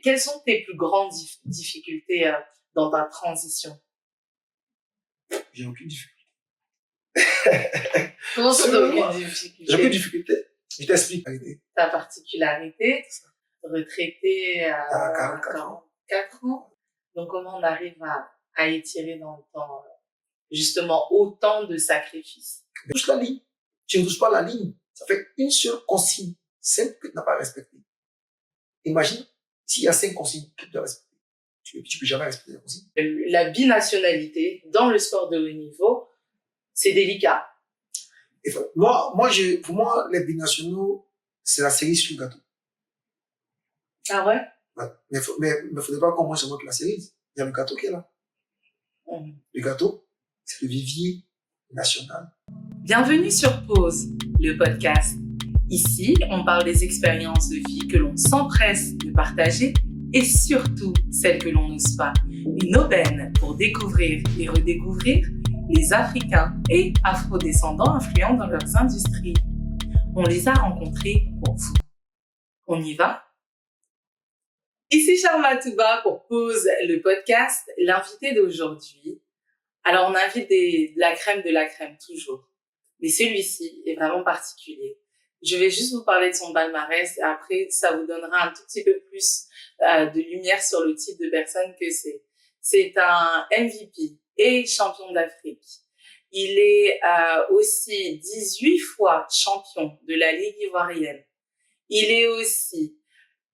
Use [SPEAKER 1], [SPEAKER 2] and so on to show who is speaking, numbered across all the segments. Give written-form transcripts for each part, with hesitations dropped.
[SPEAKER 1] quelles sont tes plus grandes difficultés dans ta transition?
[SPEAKER 2] J'ai aucune difficulté.
[SPEAKER 1] Comment ça, t'as aucune difficulté?
[SPEAKER 2] J'ai aucune difficulté. Je t'explique.
[SPEAKER 1] Ta particularité, retraité à 44 ans. Donc, comment on arrive à étirer dans le temps, justement, autant de sacrifices?
[SPEAKER 2] Tu touches la ligne. Tu ne touches pas la ligne. Ça fait une seule consigne simple que tu n'as pas respectée. Imagine s'il y a 5 consignes que tu dois respecter. Tu peux jamais respecter les consignes.
[SPEAKER 1] La binationalité dans le sport de haut niveau, c'est délicat.
[SPEAKER 2] Et pour moi, les binationaux, c'est la cerise sur le gâteau.
[SPEAKER 1] Ah ouais?
[SPEAKER 2] Ouais. Mais faudrait pas qu'on mange seulement que la cerise. Il y a le gâteau qui est là. Le gâteau, c'est le vivier national.
[SPEAKER 1] Bienvenue sur Pause, le podcast. Ici, on parle des expériences de vie que l'on s'empresse de partager et surtout celles que l'on n'ose pas. Une aubaine pour découvrir et redécouvrir les Africains et Afro-descendants influents dans leurs industries. On les a rencontrés pour vous. On y va? Ici Sharma Touba pour Pause, le podcast. L'invité d'aujourd'hui, alors on invite de la crème toujours. Mais celui-ci est vraiment particulier. Je vais juste vous parler de son palmarès et après, ça vous donnera un tout petit peu plus de lumière sur le type de personne que c'est. C'est un MVP et champion d'Afrique. Il est aussi 18 fois champion de la Ligue ivoirienne. Il est aussi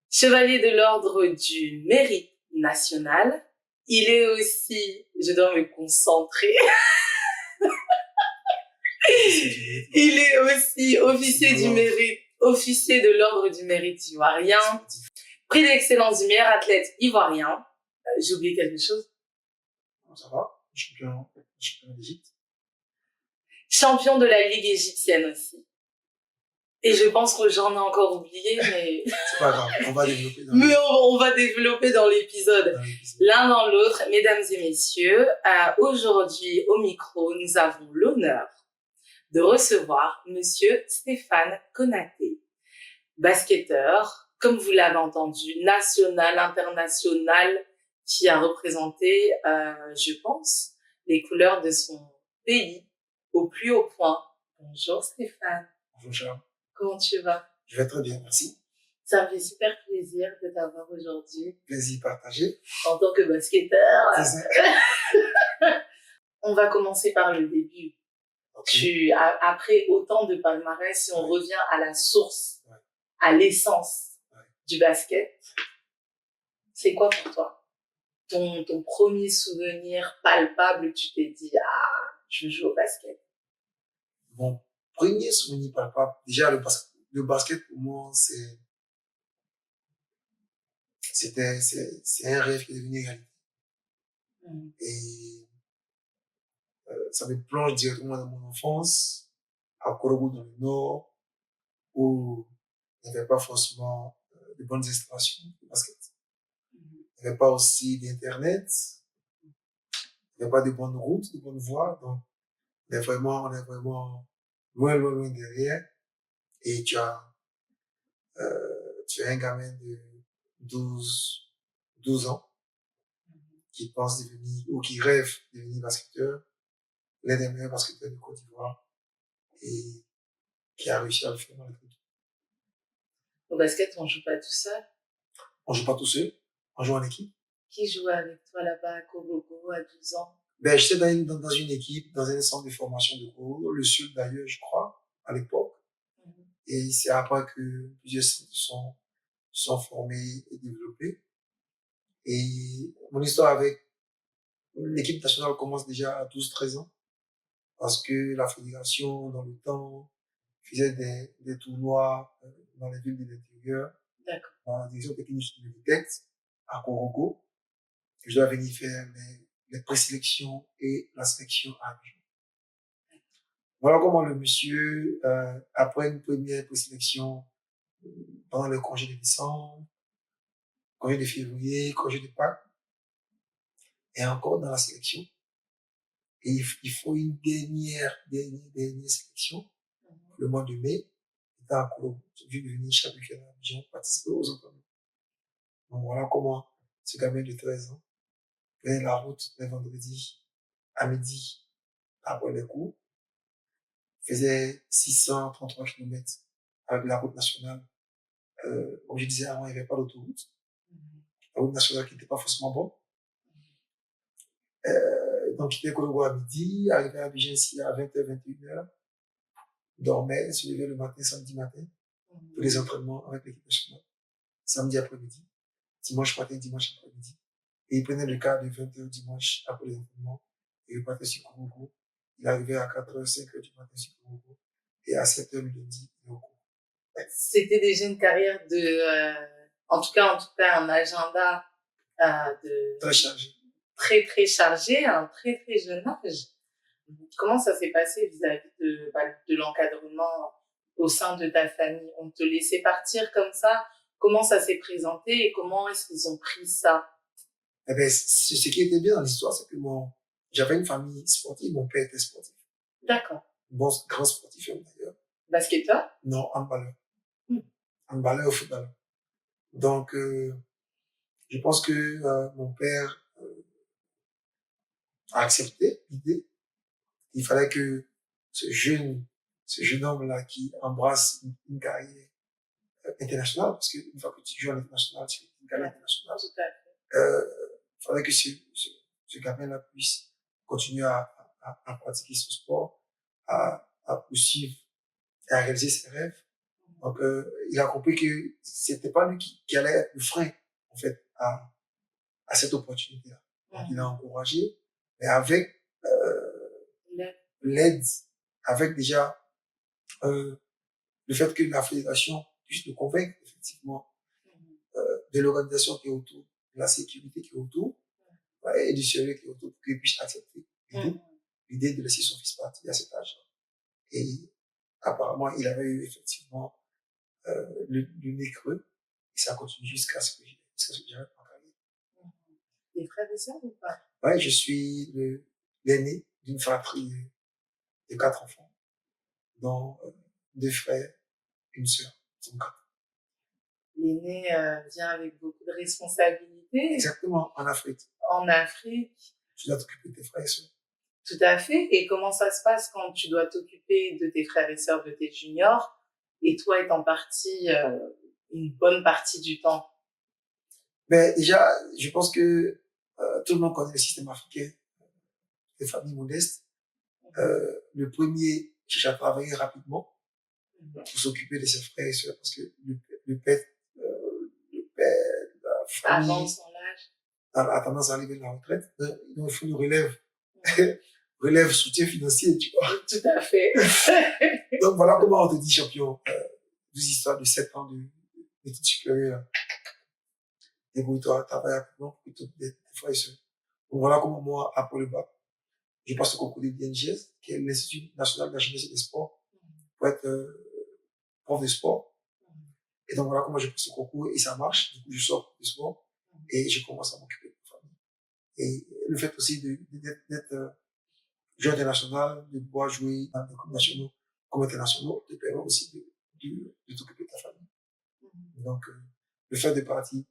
[SPEAKER 1] chevalier de l'ordre du mérite national. Il est aussi, je dois me concentrer, il est aussi officier de l'ordre du mérite ivoirien, prix d'excellence du meilleur athlète ivoirien. J'ai oublié quelque chose?
[SPEAKER 2] Ça va, champion d'Égypte.
[SPEAKER 1] Champion de la Ligue égyptienne aussi. Et je pense que j'en ai encore oublié, mais...
[SPEAKER 2] C'est pas grave, on va développer
[SPEAKER 1] on va développer dans l'épisode. L'un dans l'autre, mesdames et messieurs, aujourd'hui, au micro, nous avons l'honneur de recevoir Monsieur Stéphane Konaté, basketteur, comme vous l'avez entendu, national, international, qui a représenté, je pense, les couleurs de son pays au plus haut point. Bonjour Stéphane.
[SPEAKER 2] Bonjour Charles.
[SPEAKER 1] Comment tu vas?
[SPEAKER 2] Je vais très bien, merci.
[SPEAKER 1] Ça me fait super plaisir de t'avoir aujourd'hui.
[SPEAKER 2] Plaisir partagé.
[SPEAKER 1] En tant que basketteur. On va commencer par le début. Okay. Après autant de palmarès, si on revient à la source, à l'essence du basket, c'est quoi pour toi? Ton premier souvenir palpable, tu t'es dit, je joue au basket.
[SPEAKER 2] Mon premier souvenir palpable, déjà le basket pour moi, c'est un rêve qui est devenu réalité. Et ça me plonge directement dans mon enfance, à Korogo dans le Nord, où il n'y avait pas forcément de bonnes installations de basket. Il n'y avait pas aussi d'Internet, il n'y avait pas de bonnes routes, de bonnes voies, donc on est vraiment loin derrière. Et tu as un gamin de 12 ans qui pense devenir, ou qui rêve de devenir basketteur, l'un des meilleurs basketteurs de Côte d'Ivoire, et qui a réussi à le faire dans le foot.
[SPEAKER 1] Au basket, on joue pas tout seul?
[SPEAKER 2] On joue pas tout seul, on joue en équipe.
[SPEAKER 1] Qui jouait avec toi là-bas à Kobogo à 12 ans?
[SPEAKER 2] Ben, j'étais dans une équipe, dans un centre de formation de Kobogo, le seul d'ailleurs, je crois, à l'époque. Et c'est après que plusieurs centres sont formés et développés. Et mon histoire avec l'équipe nationale commence déjà à 12-13 ans. Parce que la fédération, dans le temps, faisait des tournois dans les villes de l'intérieur.
[SPEAKER 1] D'accord.
[SPEAKER 2] Dans la direction technique de l'ITEX, à Korogo. Je dois venir faire les présélections et la sélection à Abidjan. Voilà comment le monsieur, après une première présélection, pendant le congé de décembre, congé de février, congé de Pâques, et encore dans la sélection. Et il faut une dernière sélection, le mois de mai, dans la Colombie. J'ai dû devenir champion d'Abidjan, participer aux entraînements. Donc voilà comment ce gamin de 13 ans prenait la route les vendredis à midi après les cours, faisait 633 km avec la route nationale. Comme je disais avant, il n'y avait pas d'autoroute. La route nationale qui n'était pas forcément bonne. Donc, il était Colombo à midi, arrivé à Abidjan ici à 20h, 21h, dormait, se levait le matin, samedi matin, pour les entraînements avec l'équipe nationale. Samedi après-midi, dimanche matin, dimanche après-midi. Et il prenait le car de 20h dimanche après les entraînements. Et il partait sur Kouroukou. Il arrivait à 4h, 5h du matin sur Kouroukou. Et à 7h le lundi, il est au cours.
[SPEAKER 1] C'était déjà une carrière en tout cas, un agenda de
[SPEAKER 2] Très chargé.
[SPEAKER 1] très très chargé à un très très jeune âge. Comment ça s'est passé vis-à-vis de l'encadrement au sein de ta famille? On te laissait partir comme ça? Comment ça s'est présenté et comment est-ce qu'ils ont pris ça?
[SPEAKER 2] Eh ben, ce qui était bien dans l'histoire, c'est que j'avais une famille sportive, mon père était sportif.
[SPEAKER 1] D'accord.
[SPEAKER 2] Bon, grand sportif d'ailleurs.
[SPEAKER 1] Basketteur?
[SPEAKER 2] Non, handballeur. Handballeur ou footballeur. Donc, je pense que mon père a accepté l'idée. Il fallait que ce jeune homme-là qui embrasse une carrière internationale, parce qu'une fois que tu joues à l'international, tu fais une carrière internationale.
[SPEAKER 1] Tout à fait.
[SPEAKER 2] Il fallait que ce gamin-là puisse continuer à pratiquer son sport, à poursuivre et à réaliser ses rêves. Donc, il a compris que c'était pas lui qui allait être le frein, en fait, à cette opportunité-là. Donc, il a encouragé, mais avec l'aide, avec déjà le fait que la fédération puisse le convaincre, effectivement, de l'organisation qui est autour, de la sécurité qui est autour, et du sérieux qui est autour, pour qu'il puisse accepter l'idée de laisser son fils partir à cet âge-là. Et apparemment, il avait eu effectivement le nez creux, et ça continue jusqu'à ce que j'arrête ma carrière.
[SPEAKER 1] Des frères et sœurs ou pas?
[SPEAKER 2] Ouais, je suis l'aîné d'une fratrie de 4 enfants, dont 2 frères, une sœur. Donc 4.
[SPEAKER 1] L'aîné vient avec beaucoup de responsabilités.
[SPEAKER 2] Exactement, en Afrique.
[SPEAKER 1] En Afrique.
[SPEAKER 2] Tu dois t'occuper de tes frères et sœurs.
[SPEAKER 1] Tout à fait. Et comment ça se passe quand tu dois t'occuper de tes frères et sœurs, de tes juniors, et toi étant parti une bonne partie du temps?
[SPEAKER 2] Mais déjà, je pense que tout le monde connaît le système africain des familles modestes. Le premier cherche à travailler rapidement pour s'occuper de ses frères et sœurs, parce que le père, la famille
[SPEAKER 1] avant son âge,
[SPEAKER 2] a tendance à arriver à la retraite. Donc, il faut une relève. Relève, soutien financier, tu vois.
[SPEAKER 1] Tout à fait.
[SPEAKER 2] Donc voilà comment on te dit champion. 12 histoires de 7 ans d'études supérieures. Débrouille-toi, travaille rapidement pour tes frères et sœurs. Donc voilà comment moi, après le bac, je passe au concours de l'INGS, qui est l'Institut national de la jeunesse et des sports, pour être prof de sport. Et donc voilà comment je passe au concours et ça marche. Du coup, je sors prof de sport et je commence à m'occuper de ma famille. Et le fait aussi d'être joueur international, de pouvoir jouer dans des clubs nationaux comme internationaux, te permet aussi de t'occuper de ta famille. Donc, le fait de partir,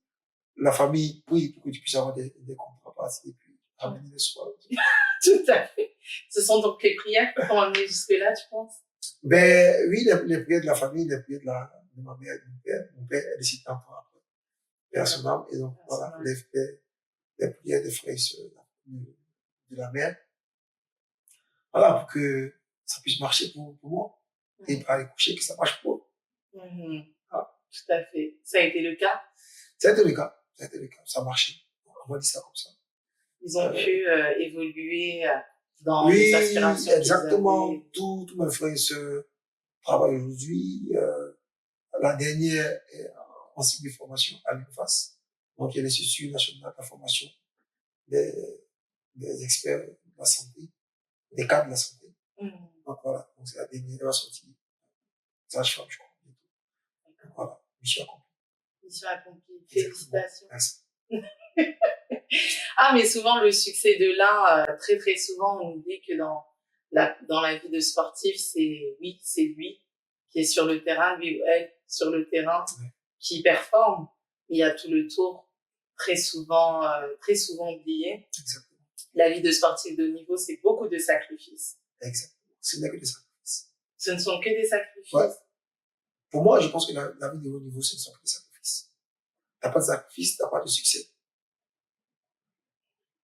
[SPEAKER 2] la famille, oui, pour que tu puisses avoir des contrats partis et puis ramener les soirs.
[SPEAKER 1] Tout à fait. Ce sont donc les prières qui t'ont amené jusque-là, tu penses?
[SPEAKER 2] Ben oui, les prières de la famille, les prières de ma mère et de mon père. Mon père est décédé un peu après. Personnellement, et donc voilà, les prières des frères et sœurs de la mère. Voilà, pour que ça puisse marcher pour moi. Et pas aller coucher, que ça marche pour eux.
[SPEAKER 1] Ah. Tout à fait. Ça a été le cas?
[SPEAKER 2] Ça a été le cas. Ça a marché. On va dire ça comme ça.
[SPEAKER 1] Ils ont pu évoluer dans les aspirations.
[SPEAKER 2] Oui, exactement. Tous mes frères et sœurs travaillent aujourd'hui. La dernière est en cycle de formation à l'UNFAS. Donc, il y a l'Institut national de la formation des experts de la santé, des cadres de la santé. Donc, voilà. Donc, c'est la dernière. Elle va sortir. Sage-femme, je crois. Donc, voilà. Mission accomplie.
[SPEAKER 1] Mission accomplie. Félicitations.
[SPEAKER 2] Merci.
[SPEAKER 1] Ah, mais souvent, le succès de l'un, très, très souvent, on dit que dans la vie de sportif, c'est lui qui est sur le terrain, lui ou elle sur le terrain, qui performe. Il y a tout le tour très souvent oublié.
[SPEAKER 2] Exactement.
[SPEAKER 1] La vie de sportif de haut niveau, c'est beaucoup de sacrifices.
[SPEAKER 2] Exactement. Ce n'est que des sacrifices.
[SPEAKER 1] Ce ne sont que des sacrifices.
[SPEAKER 2] Ouais. Pour moi, je pense que la vie de haut niveau, ce ne sont que des sacrifices. T'as pas de sacrifice, t'as pas de succès.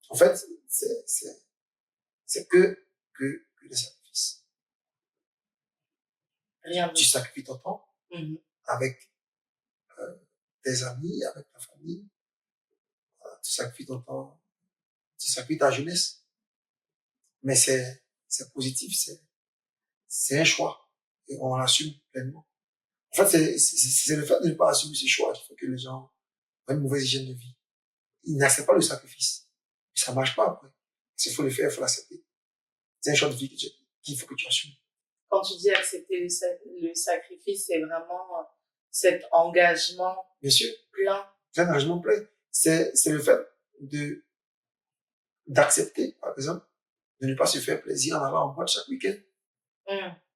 [SPEAKER 2] En fait, c'est que des sacrifices.
[SPEAKER 1] Rien de
[SPEAKER 2] Tu sacrifies ton temps avec tes amis, avec ta famille. Tu sacrifies ton temps, tu sacrifies ta jeunesse. Mais c'est positif, c'est un choix. Et on l'assume pleinement. En fait, c'est le fait de ne pas assumer ce choix qui fait que les gens ont une mauvaise hygiène de vie. Ils n'acceptent pas le sacrifice. Ça marche pas après. S'il faut le faire, il faut l'accepter. C'est un choix de vie qu'il faut que tu assumes.
[SPEAKER 1] Quand tu dis accepter le sacrifice, c'est vraiment cet engagement
[SPEAKER 2] Bien sûr.
[SPEAKER 1] plein.
[SPEAKER 2] C'est un engagement plein. C'est le fait d'accepter, par exemple, de ne pas se faire plaisir en allant en boîte chaque week-end.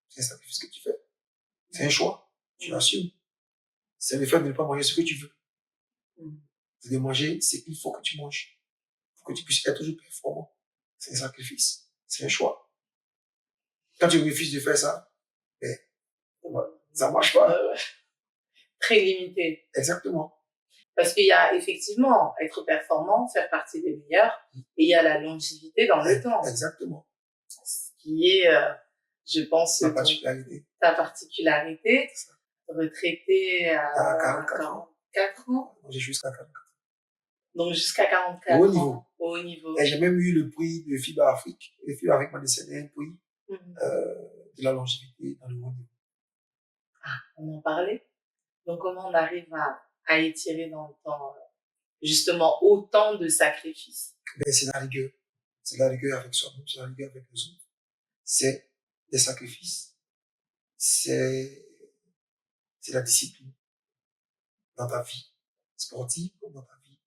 [SPEAKER 2] C'est un sacrifice que tu fais. C'est un choix. Tu l'assumes. C'est le fait de ne pas manger ce que tu veux. C'est de manger ce qu'il faut que tu manges. Pour que tu puisses être toujours performant. C'est un sacrifice. C'est un choix. Quand tu refuses de faire ça, ben, ça marche pas.
[SPEAKER 1] Très limité.
[SPEAKER 2] Exactement.
[SPEAKER 1] Parce qu'il y a effectivement être performant, faire partie des meilleurs, et il y a la longévité dans le temps.
[SPEAKER 2] Exactement.
[SPEAKER 1] Ce qui est, je pense, ta particularité, retraité à 44 ans.
[SPEAKER 2] J'ai jusqu'à 44 ans.
[SPEAKER 1] Donc jusqu'à 44 ans. Au haut niveau.
[SPEAKER 2] Et j'ai même eu le prix de FIBA Afrique. Et FIBA Afrique m'a décerné un prix de la longévité dans le haut niveau.
[SPEAKER 1] Ah, on en parlait. Donc comment on arrive à étirer dans le temps justement autant de sacrifices?
[SPEAKER 2] Ben, c'est la rigueur. C'est la rigueur avec soi-même, c'est la rigueur avec les autres. C'est des sacrifices. C'est la discipline dans ta vie sportive comme dans ta vie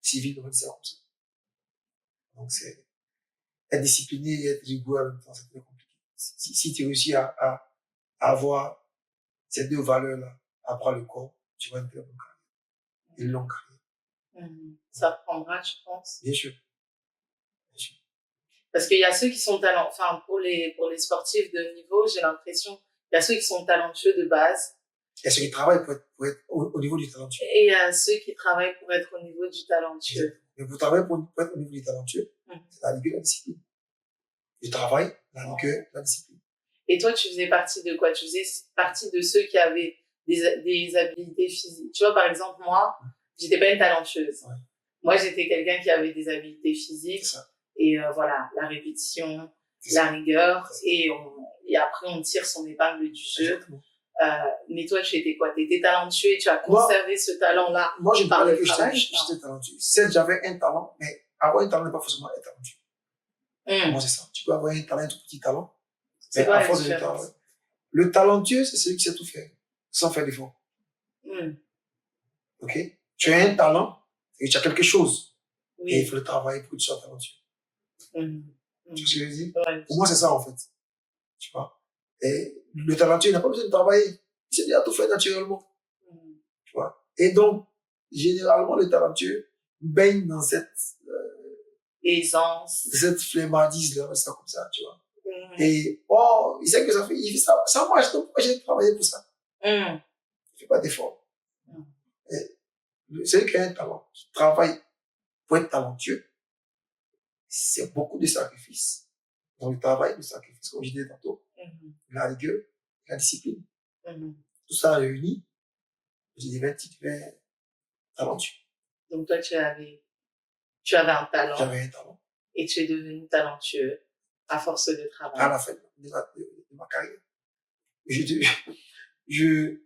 [SPEAKER 2] civile, on va dire ça comme ça. Donc c'est être discipliné et être rigoureux en même temps, c'est très compliqué. Si tu réussis à avoir ces deux valeurs-là, à prendre le corps, tu vas une très bonne carrière. Une longue carrière.
[SPEAKER 1] Ça prendra, je pense.
[SPEAKER 2] Bien sûr. Bien sûr.
[SPEAKER 1] Parce qu'il y a ceux qui sont talentueux, enfin, pour les sportifs de haut niveau, j'ai l'impression, il y a ceux qui sont talentueux de base.
[SPEAKER 2] Il y a ceux qui travaillent pour être au niveau du talentueux.
[SPEAKER 1] Et il y a ceux qui travaillent pour être au niveau du talentueux.
[SPEAKER 2] Mais pour travailler pour être au niveau du talentueux, c'est la rigueur, la discipline. Le travail, la rigueur, la discipline.
[SPEAKER 1] Et toi, tu faisais partie de quoi? Tu faisais partie de ceux qui avaient des habilités physiques. Tu vois, par exemple, moi, j'étais pas une talentueuse. Ouais. Moi, j'étais quelqu'un qui avait des habilités physiques. Et voilà, la répétition, la rigueur, et après on tire son épingle du jeu. Mais toi, tu étais quoi? Tu étais talentueux et tu as conservé ce talent-là.
[SPEAKER 2] Moi, je parlais que j'étais talentueux. Certes, j'avais un talent, mais avoir un talent n'est pas forcément être talentueux. Moi, c'est ça. Tu peux avoir un talent, un tout petit talent.
[SPEAKER 1] C'est quoi la différence?
[SPEAKER 2] Le talentueux, c'est celui qui sait tout faire, sans faire d'effort. Ok? Tu as un talent et tu as quelque chose. Oui. Et il faut le travailler pour que tu sois talentueux. Tu vois ce que je veux dire? Ouais. Pour moi, c'est ça, en fait. Tu vois? Et le talentueux, il n'a pas besoin de travailler. Il sait déjà tout faire naturellement. Tu vois? Et donc, généralement, le talentueux baigne dans cette
[SPEAKER 1] aisance,
[SPEAKER 2] cette flemmardise, là, ça comme ça, tu vois? Et, il sait que ça fait, il fait ça marche, donc moi, j'ai travaillé pour ça. Il fait pas d'effort. Celui qui a un talent, qui travaille pour être talentueux, c'est beaucoup de sacrifices. Dans le travail, le sacrifice, comme je disais tantôt, la rigueur, la discipline. Tout ça réuni, je dirais, tu es talentueux.
[SPEAKER 1] Donc toi, tu avais un talent.
[SPEAKER 2] J'avais un talent.
[SPEAKER 1] Et tu es devenu talentueux à force de travail.
[SPEAKER 2] À la fin de ma carrière. Je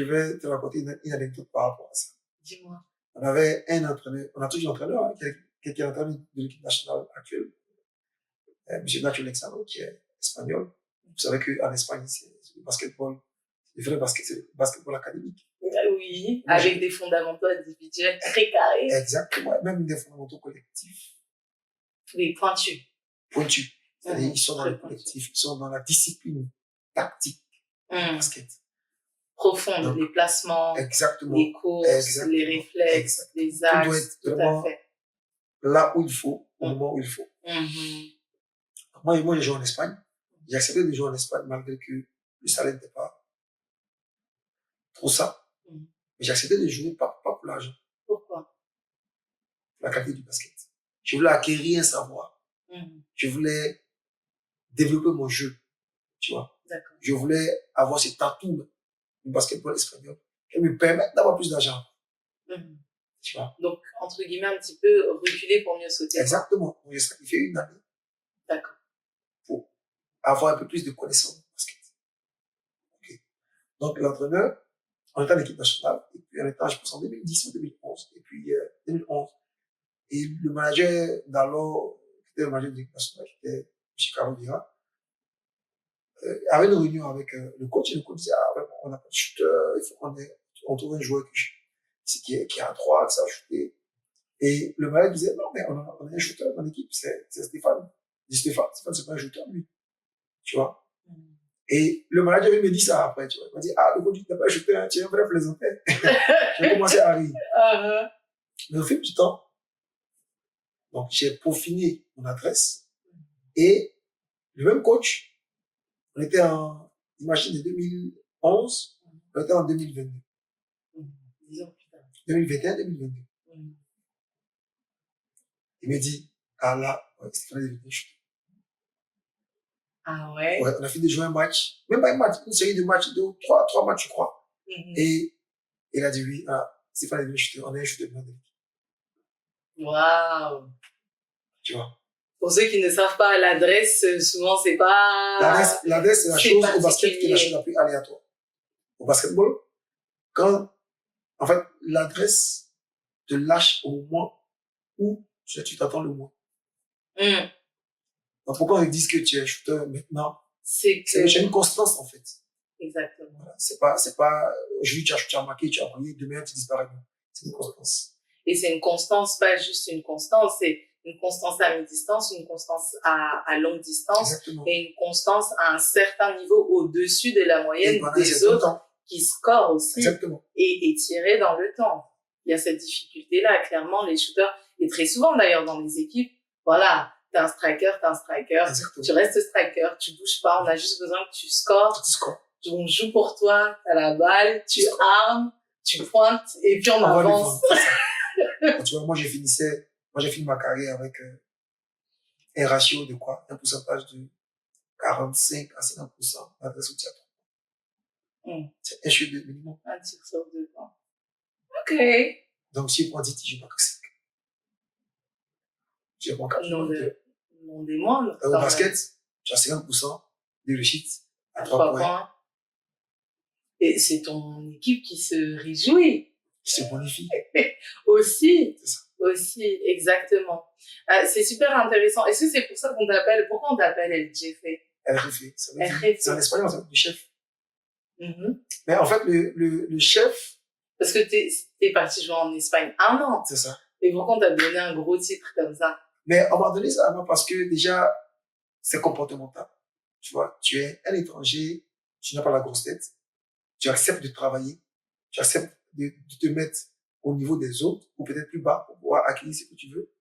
[SPEAKER 2] vais te raconter une anecdote par rapport à ça.
[SPEAKER 1] Dis-moi.
[SPEAKER 2] On avait un entraîneur, on a toujours un entraîneur, hein, qui est entraîneur de l'équipe nationale actuelle, M. Nacho Lexano, qui est espagnol. Vous savez qu'en Espagne, c'est le basketball, le vrai basket, c'est le basketball académique.
[SPEAKER 1] Oui, avec des fondamentaux individuels très carrés.
[SPEAKER 2] Exactement, même des fondamentaux collectifs.
[SPEAKER 1] Oui, pointus.
[SPEAKER 2] Pointus. C'est-à-dire, ils sont dans le collectif, ils sont dans la discipline tactique du basket.
[SPEAKER 1] profonde,
[SPEAKER 2] Donc,
[SPEAKER 1] les placements,
[SPEAKER 2] exactement.
[SPEAKER 1] les courses, les réflexes, les
[SPEAKER 2] Tout doit
[SPEAKER 1] axes,
[SPEAKER 2] être
[SPEAKER 1] tout à
[SPEAKER 2] vraiment
[SPEAKER 1] fait.
[SPEAKER 2] là où il faut, au moment où il faut. Moi, j'ai joué en Espagne. J'ai accepté de jouer en Espagne malgré que le salaire n'était pas trop ça. Mais j'ai accepté de jouer pas pour l'argent,
[SPEAKER 1] Pourquoi?
[SPEAKER 2] pour la qualité du basket. Je voulais acquérir un savoir. Je voulais développer mon jeu, tu vois.
[SPEAKER 1] D'accord.
[SPEAKER 2] Je voulais avoir cet atout du basketball espagnol qui me permettre d'avoir plus d'argent. Tu vois.
[SPEAKER 1] Donc, entre guillemets, un petit peu reculer pour mieux sauter.
[SPEAKER 2] Exactement. J'ai sacrifié une année.
[SPEAKER 1] D'accord.
[SPEAKER 2] Pour avoir un peu plus de connaissances du basket. Okay. Donc, l'entraîneur, on était en équipe nationale, et puis on était, je pense, en 2010 ou 2011, et puis 2011. Et le manager d'alors, qui était le manager de l'équipe nationale, qui était M. Carlo Vira, avait une réunion avec le coach, et le coach disait, ah, ouais, on n'a pas de shooter, il faut qu'on trouve un joueur qui a un 3, qui sait shooter. Et le manager disait, non, mais on a un shooter dans l'équipe, c'est Stéphane. Il dit, Stéphane, c'est pas un shooter, lui. Tu vois. Et le manager me dit ça après, tu vois. Il m'a dit, ah, le coach, tu n'as pas un shooter, hein, tu es un vrai plaisantin. J'ai commencé à rire. Mais au fil du temps, donc j'ai peaufiné mon adresse, et le même coach, on était imagine, de 2011, on était en 2022. 2021, 2022. Il me dit, ah là, ouais, Stéphane est devenu shooter.
[SPEAKER 1] Ah ouais?
[SPEAKER 2] Ouais, on a fini de jouer un match, même pas un match, une série de matchs, trois matchs, je crois. Et il a dit oui, ah, Stéphane est devenu shooter, on est un shooter blanc de l'équipe.
[SPEAKER 1] Waouh!
[SPEAKER 2] Tu vois.
[SPEAKER 1] Pour ceux qui ne savent pas, l'adresse, souvent, c'est pas...
[SPEAKER 2] L'adresse, c'est la chose au basket qui est la chose la plus aléatoire. Au basketball, en fait, l'adresse te lâche au moment où tu t'attends le moins. Donc, pourquoi on dit que tu es shooter maintenant? C'est une constance, en fait.
[SPEAKER 1] Exactement.
[SPEAKER 2] Voilà. C'est pas, aujourd'hui, tu as marqué, tu as brillé, demain, tu disparais. C'est une constance.
[SPEAKER 1] Et c'est une constance, pas juste une constance, c'est une constance à mi-distance, une constance à longue distance.
[SPEAKER 2] Exactement.
[SPEAKER 1] Et une constance à un certain niveau au-dessus de la moyenne des autres qui scorent aussi.
[SPEAKER 2] Exactement.
[SPEAKER 1] Et tirer dans le temps. Il y a cette difficulté-là, clairement, les shooters, et très souvent d'ailleurs dans les équipes, voilà, t'as un striker,
[SPEAKER 2] exactement.
[SPEAKER 1] Tu restes striker, tu bouges pas, on a juste besoin que tu scores. On joue pour toi, t'as la balle, tu armes, tu pointes, et puis on avance.
[SPEAKER 2] Tu vois, moi j'ai fini ma carrière avec un ratio de quoi? Un pourcentage de 45 à 50% d'adresse au théâtre. C'est un shoot de minimum.
[SPEAKER 1] Un tir sur 2 points. Ok.
[SPEAKER 2] Donc si je prends 10 tirs, je marque 5. Si je prends 4, je marque 2.
[SPEAKER 1] Non des moindres.
[SPEAKER 2] Au basket, tu as 50% de réussite à 3 points.
[SPEAKER 1] Et c'est ton équipe qui se réjouit.
[SPEAKER 2] Qui se bonifie.
[SPEAKER 1] Aussi.
[SPEAKER 2] C'est ça.
[SPEAKER 1] Aussi, exactement. C'est super intéressant. Est-ce que c'est pour ça qu'on t'appelle, pourquoi on t'appelle El Jefe?
[SPEAKER 2] El Jefe. C'est en espagnol, ça veut dire du chef. Mais en fait, le chef.
[SPEAKER 1] Parce que t'es parti jouer en Espagne 1 an.
[SPEAKER 2] C'est ça.
[SPEAKER 1] Et pourquoi on t'a donné un gros titre comme ça?
[SPEAKER 2] Mais on m'a donné ça parce que déjà, c'est comportemental. Tu vois, tu es un étranger, tu n'as pas la grosse tête, tu acceptes de travailler, tu acceptes de te mettre au niveau des autres, ou peut-être plus bas, pour pouvoir acquérir ce que tu veux.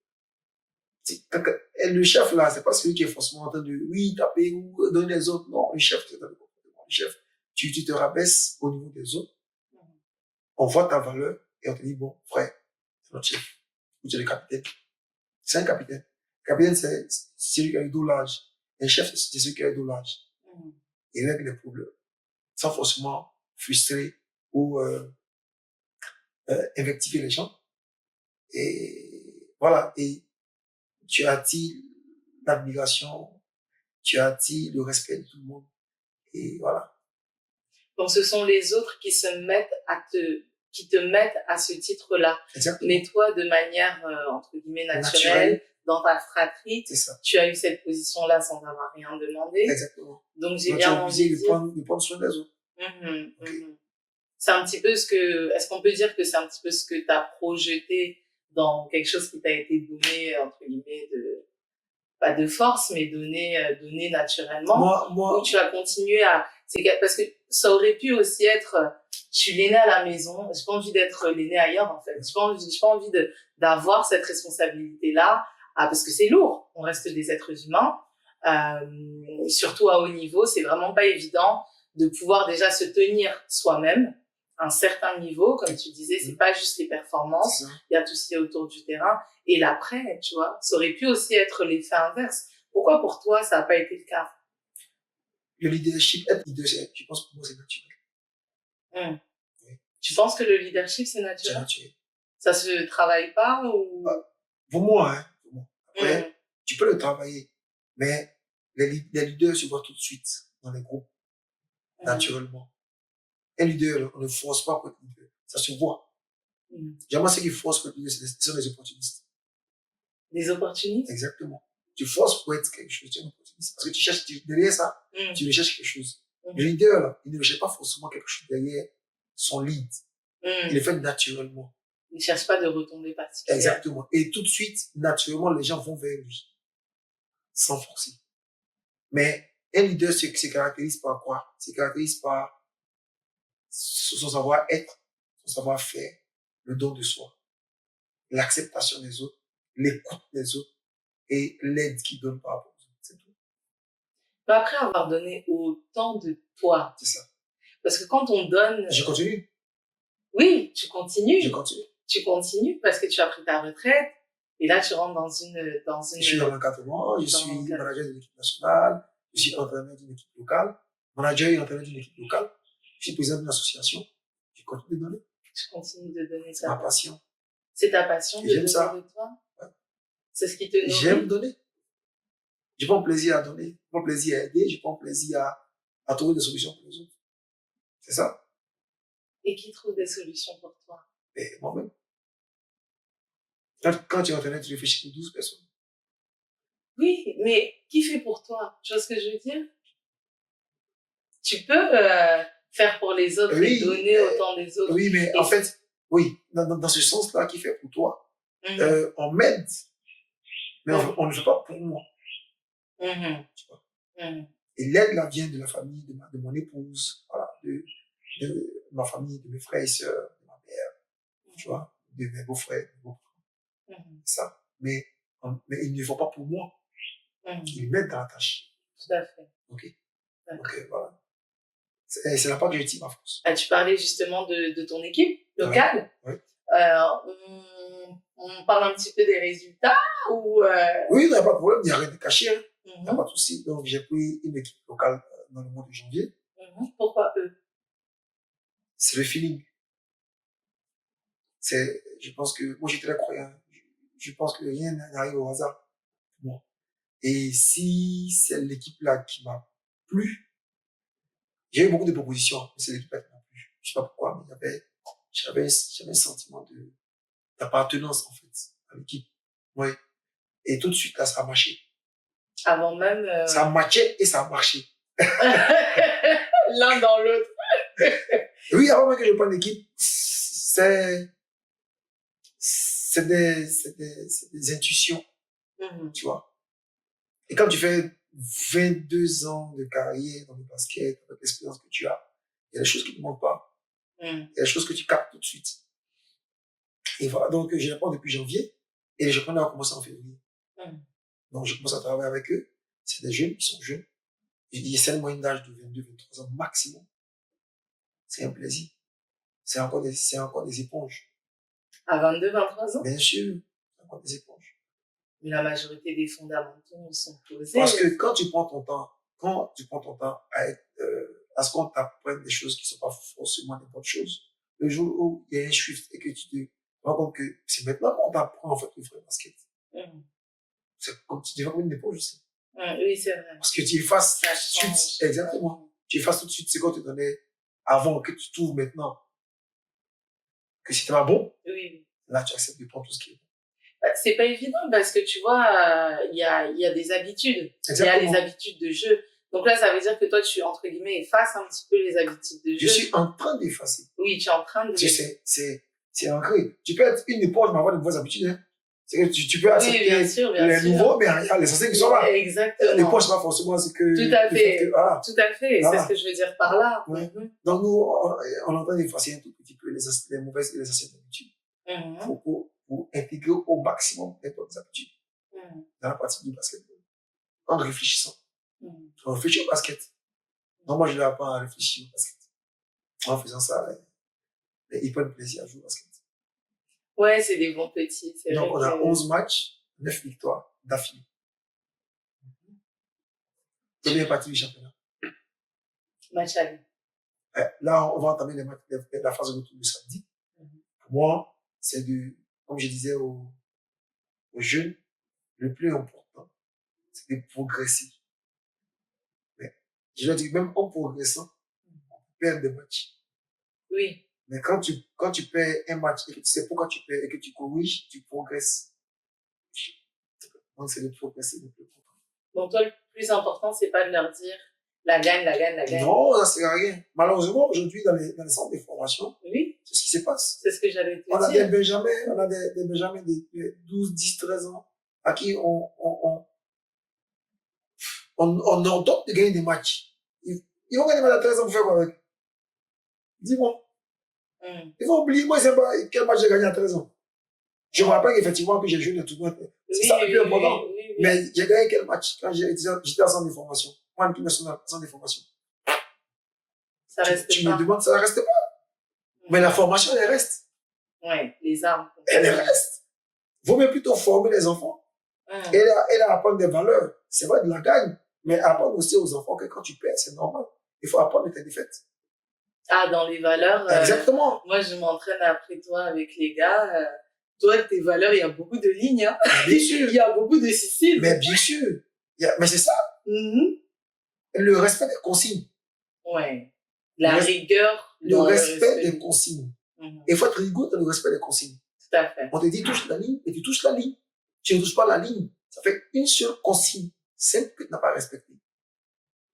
[SPEAKER 2] Et le chef, là, c'est pas celui qui est forcément en train de, oui, taper ou donner les autres. Non, le chef, c'est dans le comportement. Le chef, tu te rabaisses au niveau des autres. On voit ta valeur et on te dit, bon, frère, c'est notre chef. Ou tu es le capitaine. C'est un capitaine. Le capitaine, c'est celui qui a le dos large. Un chef, c'est celui qui a le dos large. Il règle les problèmes. Sans forcément frustrer ou invectiver les gens. Et voilà. Et tu attires l'admiration, tu attires le respect de tout le monde. Et voilà.
[SPEAKER 1] Donc, ce sont les autres qui qui te mettent à ce titre-là.
[SPEAKER 2] Exactement.
[SPEAKER 1] Mais toi, de manière, entre guillemets, naturelle, dans ta fratrie, tu as eu cette position-là sans avoir rien demandé.
[SPEAKER 2] Exactement.
[SPEAKER 1] Donc, j'ai bien envie
[SPEAKER 2] de prendre soin des autres.
[SPEAKER 1] C'est un petit peu est-ce qu'on peut dire que c'est un petit peu ce que tu as projeté dans quelque chose qui t'a été donné, entre guillemets, pas de force, mais donné naturellement.
[SPEAKER 2] Moi,
[SPEAKER 1] où tu as continué Parce que ça aurait pu aussi être, je suis l'aîné à la maison, j'ai pas envie d'être l'aîné ailleurs, en fait. J'ai pas envie d'avoir cette responsabilité-là, parce que c'est lourd. On reste des êtres humains, surtout à haut niveau, c'est vraiment pas évident de pouvoir déjà se tenir soi-même à un certain niveau, comme tu disais, c'est pas juste les performances, il y a tout ce qui est autour du terrain, et l'après, tu vois, ça aurait pu aussi être l'effet inverse. Pourquoi pour toi ça n'a pas été le cas?
[SPEAKER 2] Le leadership, être leader, je pense pour moi, c'est naturel.
[SPEAKER 1] Oui. Tu penses que le leadership, c'est naturel?
[SPEAKER 2] C'est naturel.
[SPEAKER 1] Ça se travaille pas ou?
[SPEAKER 2] Pour moi, hein. Pour moi. Après, tu peux le travailler, mais les leaders se voient tout de suite dans les groupes, naturellement. Un leader, on ne force pas pour être leader. Ça se voit. Jamais ceux qui forcent pour être leader, ce sont des opportunistes.
[SPEAKER 1] Des opportunistes?
[SPEAKER 2] Exactement. Tu forces pour être quelque chose, tu es un opportuniste. Parce que tu cherches, derrière ça, tu recherches quelque chose. Le leader, là, il ne recherche pas forcément quelque chose derrière son lead. Il le fait naturellement.
[SPEAKER 1] Il ne cherche pas de retombées particulières.
[SPEAKER 2] Exactement. Et tout de suite, naturellement, les gens vont vers lui. Sans forcer. Mais un leader se caractérise par quoi? Se caractérise par son savoir-être, son savoir-faire, le don de soi, l'acceptation des autres, l'écoute des autres et l'aide qu'il donne par rapport aux autres. C'est tout.
[SPEAKER 1] Mais après avoir donné autant de toi.
[SPEAKER 2] C'est ça.
[SPEAKER 1] Parce que quand on donne...
[SPEAKER 2] Je continue.
[SPEAKER 1] Oui, tu continues.
[SPEAKER 2] Je continue.
[SPEAKER 1] Tu continues parce que tu as pris ta retraite et là tu rentres dans une...
[SPEAKER 2] Je suis dans l'encadrement, je suis manager d'une équipe nationale, je suis entraîneur d'une équipe locale, manager et entraîneur d'une équipe locale, je suis président d'une association, je continue de donner.
[SPEAKER 1] Tu continues de donner ça.
[SPEAKER 2] C'est ma passion.
[SPEAKER 1] C'est ta passion de donner de toi?
[SPEAKER 2] Ouais.
[SPEAKER 1] C'est ce qui te nourrit?
[SPEAKER 2] J'aime donner. Je prends plaisir à donner, je prends plaisir à aider, je prends plaisir à trouver des solutions pour les autres. C'est ça.
[SPEAKER 1] Et qui trouve des solutions pour toi?
[SPEAKER 2] Et moi-même. Quand tu es entraîneur, tu réfléchis pour 12 personnes.
[SPEAKER 1] Oui, mais qui fait pour toi? Tu vois ce que je veux dire? Tu peux faire pour les autres et donner autant des autres.
[SPEAKER 2] Oui, mais en fait, oui, dans ce sens-là, qui fait pour toi, on m'aide, mais on ne fait pas pour moi. Tu vois? Et l'aide, là, vient de la famille, de mon épouse, voilà, de ma famille, de mes frères et sœurs, de ma mère, tu vois, de mes beaux-frères, de mes beaux-frères. Ça. Mais ils ne font pas pour moi. Ils m'aident dans la tâche.
[SPEAKER 1] Tout à fait.
[SPEAKER 2] Ok. Donc, voilà. C'est là-bas que je tire ma force.
[SPEAKER 1] Tu parlais justement de ton équipe locale.
[SPEAKER 2] Oui.
[SPEAKER 1] On parle un petit peu des résultats ou
[SPEAKER 2] Oui, il n'y a pas de problème, il n'y a rien de caché. Hein. Il n'y a pas de souci. Donc, j'ai pris une équipe locale dans le mois de janvier.
[SPEAKER 1] Pourquoi eux?
[SPEAKER 2] C'est le feeling. Je pense que, moi, j'étais là croyant. Je pense que rien n'arrive au hasard. Bon. Et si c'est l'équipe-là qui m'a plu, j'ai eu beaucoup de propositions, mais c'est l'équipe-là qui m'a plu. Je sais pas pourquoi, mais j'avais un sentiment d'appartenance, en fait, à l'équipe. Oui. Et tout de suite, là, ça a marché.
[SPEAKER 1] Avant même...
[SPEAKER 2] Ça a matché et ça a marché.
[SPEAKER 1] L'un dans l'autre.
[SPEAKER 2] Oui, avant même que je prenne l'équipe, c'est des intuitions, tu vois. Et quand tu fais 22 ans de carrière dans le basket, avec l'expérience que tu as, il y a des choses qui ne te manquent pas. Il y a des choses que tu captes tout de suite. Et voilà, donc je les prends depuis janvier et les Japonais ont commencé en février. Donc je commence à travailler avec eux. C'est des jeunes, ils sont jeunes. C'est une moyenne d'âge de 22-23 ans maximum. C'est un plaisir. C'est encore des éponges.
[SPEAKER 1] À 22-23 ans?
[SPEAKER 2] Bien sûr, c'est encore des éponges.
[SPEAKER 1] Mais la majorité des fondamentaux sont posés.
[SPEAKER 2] Parce que quand tu prends ton temps à ce qu'on t'apprenne des choses qui ne sont pas forcément des bonnes choses, le jour où il y a un shift et que tu te rends compte que c'est maintenant qu'on t'apprend en fait le vrai basket. C'est comme tu deviens comme une éponge aussi.
[SPEAKER 1] Oui, c'est vrai.
[SPEAKER 2] Parce que tu effaces tout de suite. Exactement. Tu effaces tout de suite ce qu'on te donnait avant, que tu trouves maintenant que c'était pas bon.
[SPEAKER 1] Oui.
[SPEAKER 2] Là, tu acceptes de prendre tout ce qui est bon.
[SPEAKER 1] C'est pas évident parce que tu vois, il y a des habitudes.
[SPEAKER 2] Exactement.
[SPEAKER 1] Il y a les habitudes de jeu. Donc là, ça veut dire que toi, tu, entre guillemets, effaces un petit peu les habitudes de jeu.
[SPEAKER 2] Je suis en train d'effacer.
[SPEAKER 1] Oui, tu es en train de...
[SPEAKER 2] C'est ancré. Tu peux être une éponge, mais avoir de bonnes habitudes, hein. C'est que tu peux accepter
[SPEAKER 1] bien sûr.
[SPEAKER 2] nouveaux, mais il y a les anciens qui sont là.
[SPEAKER 1] Exactement.
[SPEAKER 2] Les points, c'est pas forcément ce que...
[SPEAKER 1] Tout à fait.
[SPEAKER 2] Voilà.
[SPEAKER 1] Tout à fait.
[SPEAKER 2] Voilà.
[SPEAKER 1] C'est ce que je veux dire par là.
[SPEAKER 2] Ouais. Donc, nous, on est en train d'effacer un tout petit peu les mauvaises et les anciennes habitudes pour intégrer au maximum les bonnes habitudes dans la pratique du basketball. En réfléchissant. On réfléchit au basket. Donc, moi, je ne leur apprends à réfléchir au basket. En faisant ça, ils prennent plaisir à jouer au basket.
[SPEAKER 1] Ouais, c'est des bons petits.
[SPEAKER 2] Donc, on a 11 matchs, 9 victoires d'affilée. Première partie du championnat.
[SPEAKER 1] Match aller.
[SPEAKER 2] Là, on va entamer la phase de retour du samedi. Pour moi, c'est comme je disais aux jeunes, le plus important, c'est de progresser. Mais, je leur dis, même en progressant, on perd des matchs.
[SPEAKER 1] Oui.
[SPEAKER 2] Mais quand tu perds un match et que tu sais pourquoi tu perds et que tu corriges, tu progresses. Donc, c'est de progresser le plus important.
[SPEAKER 1] Donc, toi, le plus important, c'est pas de leur dire la gagne.
[SPEAKER 2] Non, ça sert à rien. Malheureusement, aujourd'hui, dans les centres de formation,
[SPEAKER 1] oui,
[SPEAKER 2] c'est ce qui se passe.
[SPEAKER 1] C'est ce que j'allais te dire.
[SPEAKER 2] On a des Benjamins de 12, 10, 13 ans à qui on entend de gagner des matchs. Ils vont gagner des matchs à 13 ans pour faire quoi avec? Dis-moi. Ils vont oublier, moi, c'est pas quel match j'ai gagné à 13 ans. Je me rappelle effectivement que j'ai joué le tournoi. C'est ça le plus important. Oui. Mais j'ai gagné quel match quand j'étais en centre de formation? Moi, en équipe nationale, centre de formation.
[SPEAKER 1] Ça reste
[SPEAKER 2] tu
[SPEAKER 1] pas.
[SPEAKER 2] me demandes, ça ne reste pas. Mais la formation, elle reste.
[SPEAKER 1] Ouais, les armes.
[SPEAKER 2] Elle reste. Vaut mieux plutôt former les enfants. Et leur apprendre des valeurs. C'est vrai de la gagne, mais apprendre aussi aux enfants que quand tu perds, c'est normal. Il faut apprendre tes défaites.
[SPEAKER 1] Ah, dans les valeurs.
[SPEAKER 2] Exactement.
[SPEAKER 1] Moi, je m'entraîne après toi avec les gars. Toi, tes valeurs, il y a beaucoup de lignes. Hein.
[SPEAKER 2] Bien sûr.
[SPEAKER 1] Il y a beaucoup de Sicile.
[SPEAKER 2] Mais bien sûr. Mais c'est ça. Le respect des consignes.
[SPEAKER 1] Ouais. La rigueur.
[SPEAKER 2] Le respect des consignes. Il faut être rigoureux dans le respect des consignes.
[SPEAKER 1] Tout à fait.
[SPEAKER 2] On te dit touche la ligne et tu touches la ligne. Tu ne touches pas la ligne. Ça fait une seule consigne simple que tu n'as pas respectée.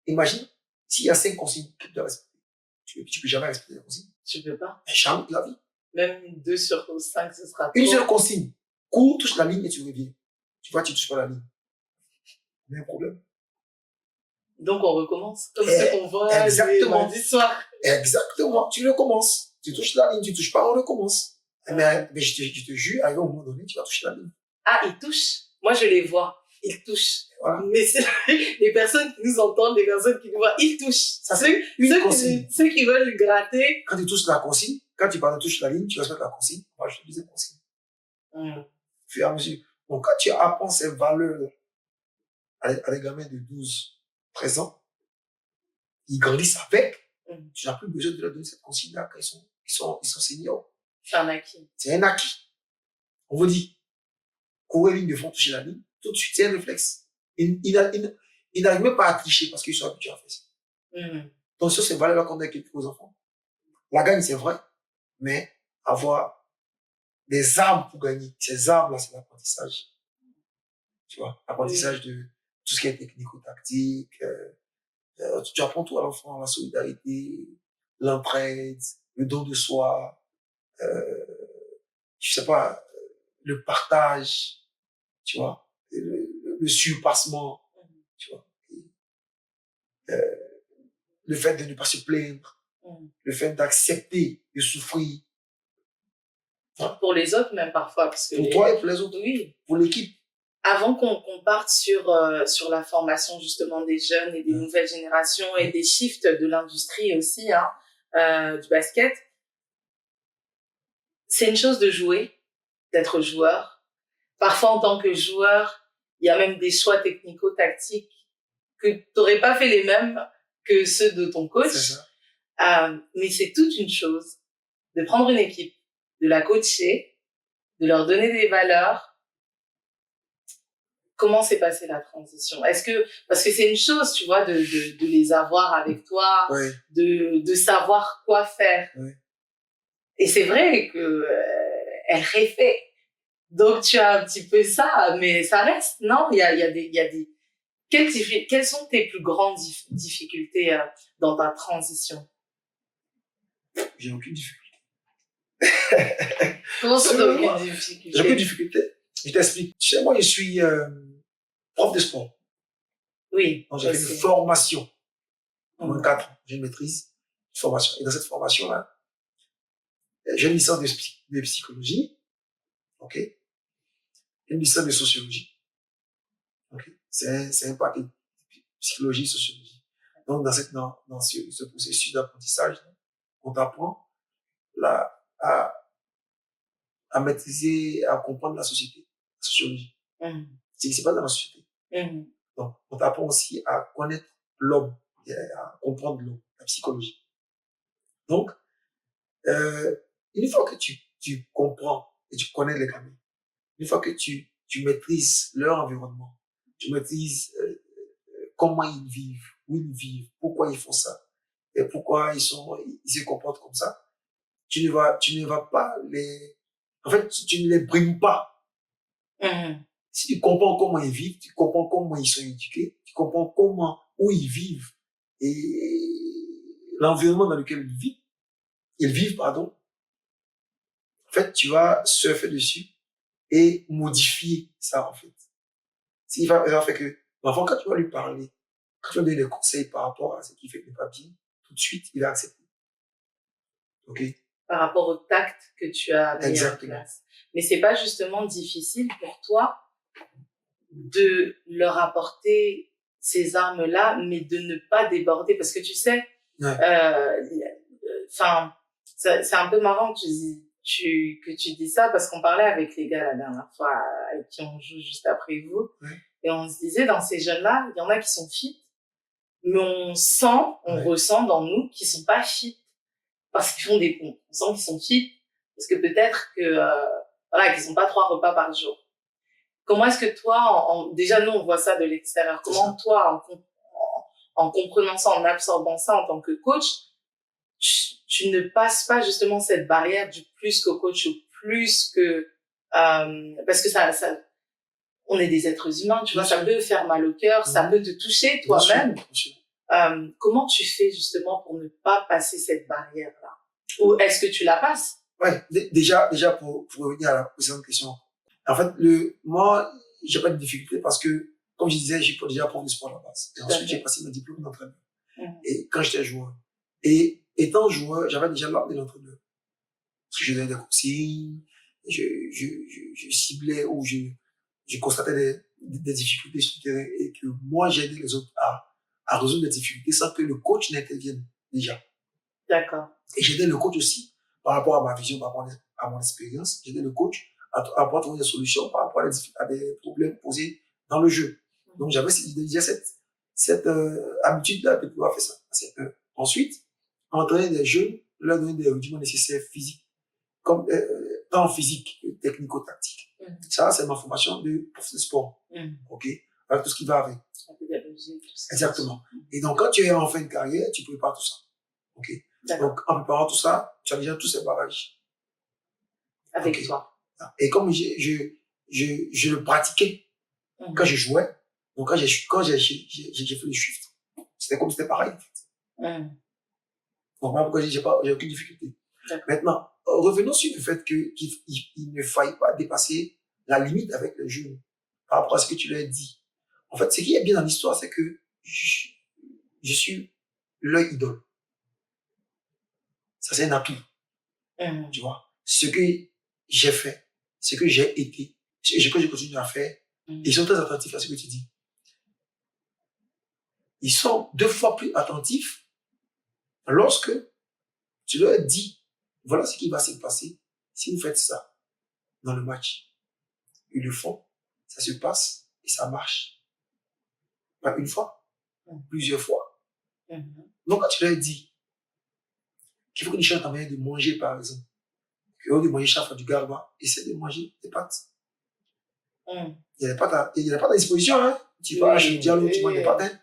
[SPEAKER 2] Imagine s'il y a 5 consignes que tu dois respecter. Tu peux jamais respecter les consignes.
[SPEAKER 1] Tu peux pas.
[SPEAKER 2] Mais jamais de la vie.
[SPEAKER 1] Même 2 sur 5, ce sera
[SPEAKER 2] une seule consigne. Cours, touche la ligne et tu reviens. Tu vois, tu ne touches pas la ligne. Il y a un problème.
[SPEAKER 1] Donc, on recommence. Comme ce qu'on voit le mardi soir.
[SPEAKER 2] Exactement. Tu recommences. Tu touches la ligne, tu ne touches pas, on recommence. Mais je te jure, à un moment donné, tu vas toucher la ligne.
[SPEAKER 1] Ah, ils touchent. Moi, je les vois. Ils touchent.
[SPEAKER 2] Voilà.
[SPEAKER 1] Mais c'est les personnes qui nous entendent, les personnes qui nous voient, ils touchent.
[SPEAKER 2] Ça, c'est
[SPEAKER 1] ceux qui veulent gratter.
[SPEAKER 2] Quand tu touches la consigne, quand tu parles de touche la ligne, tu respectes la consigne. Moi, je te dis la consigne. Au fur et à mesure. Donc, quand tu apprends ces valeurs à des gamins de 12, 13 ans, ils grandissent avec, tu n'as plus besoin de leur donner cette consigne-là quand ils sont seniors.
[SPEAKER 1] C'est un acquis.
[SPEAKER 2] C'est un acquis. On vous dit, courir ligne de fond, toucher la ligne, tout de suite, c'est un réflexe. Ils n'arrivent même pas à tricher parce qu'ils sont habitués à faire ça. Donc, sur ces valeurs-là qu'on a aux enfants, la gagne, c'est vrai, mais avoir des armes pour gagner, ces armes-là, c'est l'apprentissage. Tu vois, l'apprentissage de tout ce qui est technico-tactique. Tu apprends tout à l'enfant, la solidarité, l'entraide, le don de soi, je sais pas, le partage, tu vois, le surpassement, tu vois, le fait de ne pas se plaindre, le fait d'accepter de souffrir.
[SPEAKER 1] Pour les autres, même parfois. Parce que
[SPEAKER 2] pour toi et pour les autres,
[SPEAKER 1] oui.
[SPEAKER 2] Pour l'équipe.
[SPEAKER 1] Avant qu'on parte sur la formation justement des jeunes et des nouvelles générations et des shifts de l'industrie aussi, du basket, c'est une chose de jouer, d'être joueur. Parfois, en tant que joueur, il y a même des choix technico-tactiques que tu n'aurais pas fait les mêmes que ceux de ton coach.
[SPEAKER 2] C'est ça.
[SPEAKER 1] Mais c'est toute une chose de prendre une équipe, de la coacher, de leur donner des valeurs. Comment s'est passée la transition? Parce que c'est une chose, tu vois, de les avoir avec toi,
[SPEAKER 2] oui.
[SPEAKER 1] de savoir quoi faire.
[SPEAKER 2] Oui.
[SPEAKER 1] Et c'est vrai que elle refait. Donc tu as un petit peu ça, mais ça reste, non? Il y a des. Quelles sont tes plus grandes difficultés dans ta transition?
[SPEAKER 2] J'ai aucune difficulté.
[SPEAKER 1] Comment ça, t'as aucune difficulté?
[SPEAKER 2] J'ai aucune difficulté. Je t'explique. Tu sais, moi, je suis prof de sport.
[SPEAKER 1] Oui.
[SPEAKER 2] Donc, j'ai fait une formation. Pendant 4 ans, j'ai une maîtrise, une formation. Et dans cette formation-là, j'ai une licence de psychologie, ok, une licence de sociologie, ok. C'est un paquet, psychologie, sociologie. Donc, dans ce processus d'apprentissage, on t'apprend là, à maîtriser, à comprendre la société, la sociologie. C'est pas dans la société. Donc, on t'apprend aussi à connaître l'homme, et à comprendre l'homme, la psychologie. Donc, une fois que tu comprends et tu connais les gamins, une fois que tu maîtrises leur environnement, tu maîtrises comment ils vivent, où ils vivent, pourquoi ils font ça, et pourquoi ils se comportent comme ça, tu ne vas pas en fait, tu ne les brimes pas. Si tu comprends comment ils vivent, tu comprends comment ils sont éduqués, tu comprends où ils vivent et l'environnement dans lequel ils vivent, pardon. En fait, tu vas surfer dessus et modifier ça, en fait. Il va faire que l'enfant, quand tu vas lui parler, quand tu vas lui donner des conseils par rapport à ce qu'il fait n'est pas bien, tout de suite, il va accepter. OK?
[SPEAKER 1] Par rapport au tact que tu as mis
[SPEAKER 2] Exactement.
[SPEAKER 1] en place. Mais c'est pas justement difficile pour toi de leur apporter ces armes-là, mais de ne pas déborder, parce que tu sais, enfin, c'est un peu marrant que tu dis ça, parce qu'on parlait avec les gars la dernière fois, avec qui on joue juste après vous, et on se disait, dans ces jeunes-là, il y en a qui sont fit, mais on ressent dans nous qu'ils sont pas fit, parce qu'ils font des ponts. On sent qu'ils sont fit, parce que peut-être que, voilà, qu'ils sont pas 3 repas par jour. Comment est-ce que toi, déjà nous on voit ça de l'extérieur, comment toi, en comprenant ça, en absorbant ça en tant que coach, tu ne passes pas justement cette barrière du plus que coach ou plus que parce que ça on est des êtres humains, tu vois, ça peut faire mal au cœur, ça peut te toucher toi-même. Comment tu fais justement pour ne pas passer cette barrière là, ou est-ce que tu la passes?
[SPEAKER 2] Ouais, déjà pour revenir à la précédente question. En fait, moi, j'ai pas de difficulté parce que, comme je disais, j'ai déjà prof de sport à la base. Et ensuite, j'ai passé mon diplôme d'entraîneur. Et quand j'étais joueur. Et étant joueur, j'avais déjà l'âme de l'entraîneur. Parce que je donnais des consignes, je ciblais ou je constatais des difficultés sur le terrain et que moi, j'aidais les autres à résoudre des difficultés sans que le coach n'intervienne déjà.
[SPEAKER 1] D'accord.
[SPEAKER 2] Et j'aidais le coach aussi par rapport à ma vision, par rapport à mon expérience. J'aidais le coach à pouvoir trouver des solutions par rapport à des problèmes posés dans le jeu. Donc, j'avais déjà cette habitude-là de pouvoir faire ça. Ensuite, entraîner des jeunes, leur donner des rudiments nécessaires physiques, comme tant physique que technico-tactique. Ça, c'est ma formation de prof de sport. OK? Avec tout ce qui va avec. Exactement. Et donc, quand tu es en fin de carrière, tu prépares tout ça. OK? Donc, en préparant tout ça, tu as déjà tous ces bagages.
[SPEAKER 1] Avec toi.
[SPEAKER 2] Et comme je le pratiquais quand je jouais, donc quand j'ai fait le shift, c'était comme c'était pareil, en fait. Donc, moi, pourquoi j'ai aucune difficulté. Maintenant, revenons sur le fait qu'il ne faille pas dépasser la limite avec les jeunes par rapport à ce que tu leur as dit. En fait, ce qui est bien dans l'histoire, c'est que je suis leur idole. Ça, c'est un atout. Tu vois, ce que j'ai fait, ce que j'ai été, ce que je continue à faire, ils sont très attentifs à ce que tu dis. Ils sont 2 fois plus attentifs lorsque tu leur dis, voilà ce qui va se passer si vous faites ça dans le match. Ils le font, ça se passe et ça marche. Pas une fois, plusieurs fois. Donc, quand tu leur dis qu'il faut que les gens t'en de manger, par exemple, que au lieu de manger chaque fois du garba, essaie de manger des pâtes. Il n'y a pas à disposition, hein. Tu vas acheter le dialogue, tu manges des pâtes, hein.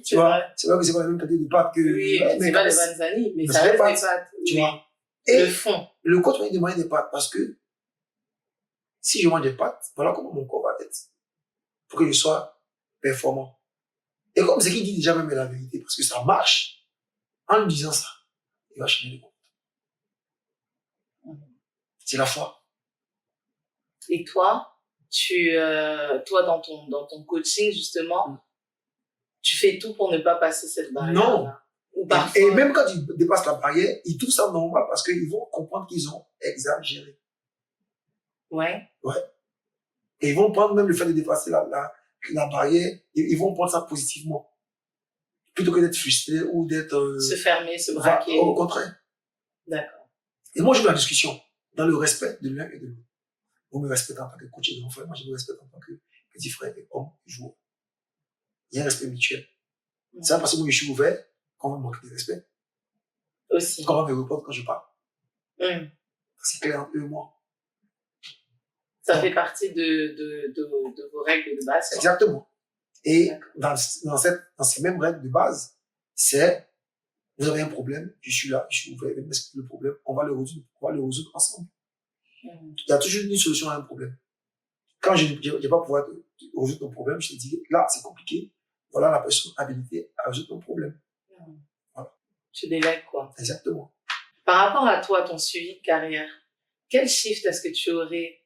[SPEAKER 2] Tu vois, c'est vrai que c'est pas la même qualité de pâtes que.
[SPEAKER 1] Oui, c'est pas les Vanzani, mais ça reste des pâtes.
[SPEAKER 2] Tu vois. Et le fond. Le coach m'a dit de manger des pâtes parce que si je mange des pâtes, voilà comment mon corps va être. Pour que je sois performant. Et comme c'est qu'il dit déjà même la vérité, parce que ça marche, en lui disant ça, il va changer de compte. C'est la foi.
[SPEAKER 1] Et toi, toi, dans ton coaching, justement, tu fais tout pour ne pas passer cette barrière-là.
[SPEAKER 2] Non.
[SPEAKER 1] Ou parfois...
[SPEAKER 2] Et même quand ils dépassent la barrière, ils trouvent ça normal parce qu'ils vont comprendre qu'ils ont exagéré.
[SPEAKER 1] Ouais.
[SPEAKER 2] Et ils vont prendre même le fait de dépasser la barrière, ils vont prendre ça positivement. Plutôt que d'être frustré ou d'être...
[SPEAKER 1] se fermer, se braquer.
[SPEAKER 2] Au contraire.
[SPEAKER 1] D'accord.
[SPEAKER 2] Et moi, je veux la discussion dans le respect de l'un et de l'autre. Vous me respectez en tant que coach d'enfant, moi je me respecte en tant que petit frère et homme et joueur. Il y a un respect mutuel. C'est pas parce que moi je suis ouvert qu'on va me manquer de respect.
[SPEAKER 1] Aussi.
[SPEAKER 2] Qu'on va me répondre quand je parle. C'est clair entre eux et moi.
[SPEAKER 1] Ça fait partie de vos règles de base.
[SPEAKER 2] Exactement. Et dans ces mêmes règles de base, c'est vous avez un problème, je suis là, je suis ouvert, même si le problème, on va le résoudre ensemble. Il y a toujours une solution à un problème. Quand je n'ai pas pouvoir résoudre ton problème, je te dis, là, c'est compliqué. Voilà la personne habilitée à résoudre ton problème. Voilà.
[SPEAKER 1] Tu délègues, quoi.
[SPEAKER 2] Exactement.
[SPEAKER 1] Par rapport à toi, ton suivi de carrière, quel shift est-ce que tu aurais?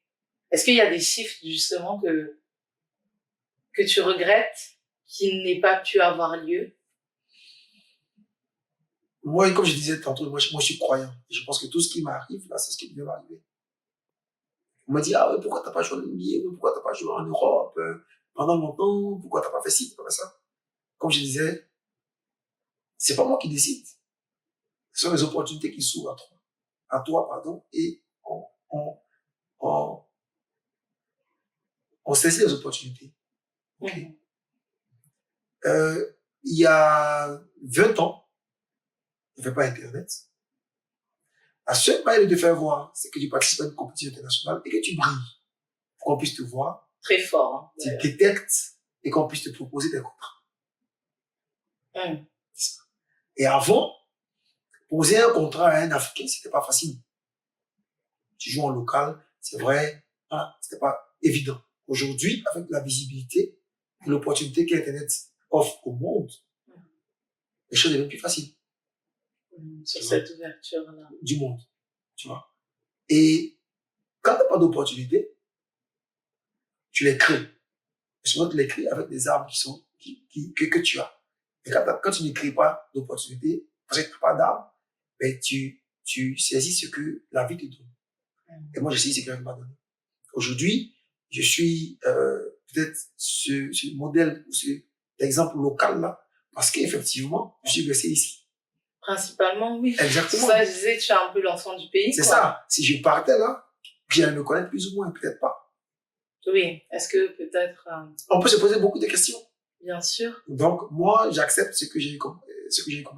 [SPEAKER 1] Est-ce qu'il y a des shifts, justement, que tu regrettes, qui n'aient pas pu avoir lieu?
[SPEAKER 2] Moi, comme je disais tantôt, moi, je suis croyant. Et je pense que tout ce qui m'arrive, là, c'est ce qui devait m'arriver. On m'a dit, ah ouais, pourquoi t'as pas joué en NBA, pourquoi t'as pas joué en Europe, pendant longtemps, pourquoi t'as pas fait ci, t'as pas fait ça. Comme je disais, c'est pas moi qui décide. Ce sont les opportunités qui s'ouvrent à toi, et on saisit les opportunités. Okay. Il y a 20 ans, il n'y avait pas Internet. La seule manière de te faire voir, c'est que tu participes à une compétition internationale et que tu brilles. Pour qu'on puisse te voir.
[SPEAKER 1] Très fort.
[SPEAKER 2] Tu détectes et qu'on puisse te proposer des contrats. Et avant, poser un contrat à un Africain, c'était pas facile. Tu joues en local, c'est vrai, voilà, c'était pas évident. Aujourd'hui, avec la visibilité et l'opportunité qu'Internet offre au monde, les choses deviennent plus faciles.
[SPEAKER 1] Sur cette ouverture-là.
[SPEAKER 2] Du monde, tu vois. Et quand tu n'as pas d'opportunité, tu les crées. Et souvent, tu les crées avec des armes que tu as. Et quand tu ne crées pas d'opportunité, parce que tu n'as pas d'armes, ben tu saisis ce que la vie te donne. Et moi, j'ai saisi ce que la vie m'a donné. Aujourd'hui, je suis peut-être ce modèle ou cet exemple local-là, parce qu'effectivement, je suis blessé ici.
[SPEAKER 1] Principalement, oui.
[SPEAKER 2] Exactement.
[SPEAKER 1] Ça, je disais, tu es un peu l'enfant du pays.
[SPEAKER 2] C'est ça. Si je partais là, j'allais me connaître plus ou moins, peut-être pas.
[SPEAKER 1] Oui. Est-ce que peut-être...
[SPEAKER 2] On peut se poser beaucoup de questions.
[SPEAKER 1] Bien sûr.
[SPEAKER 2] Donc, moi, j'accepte ce que j'ai eu comme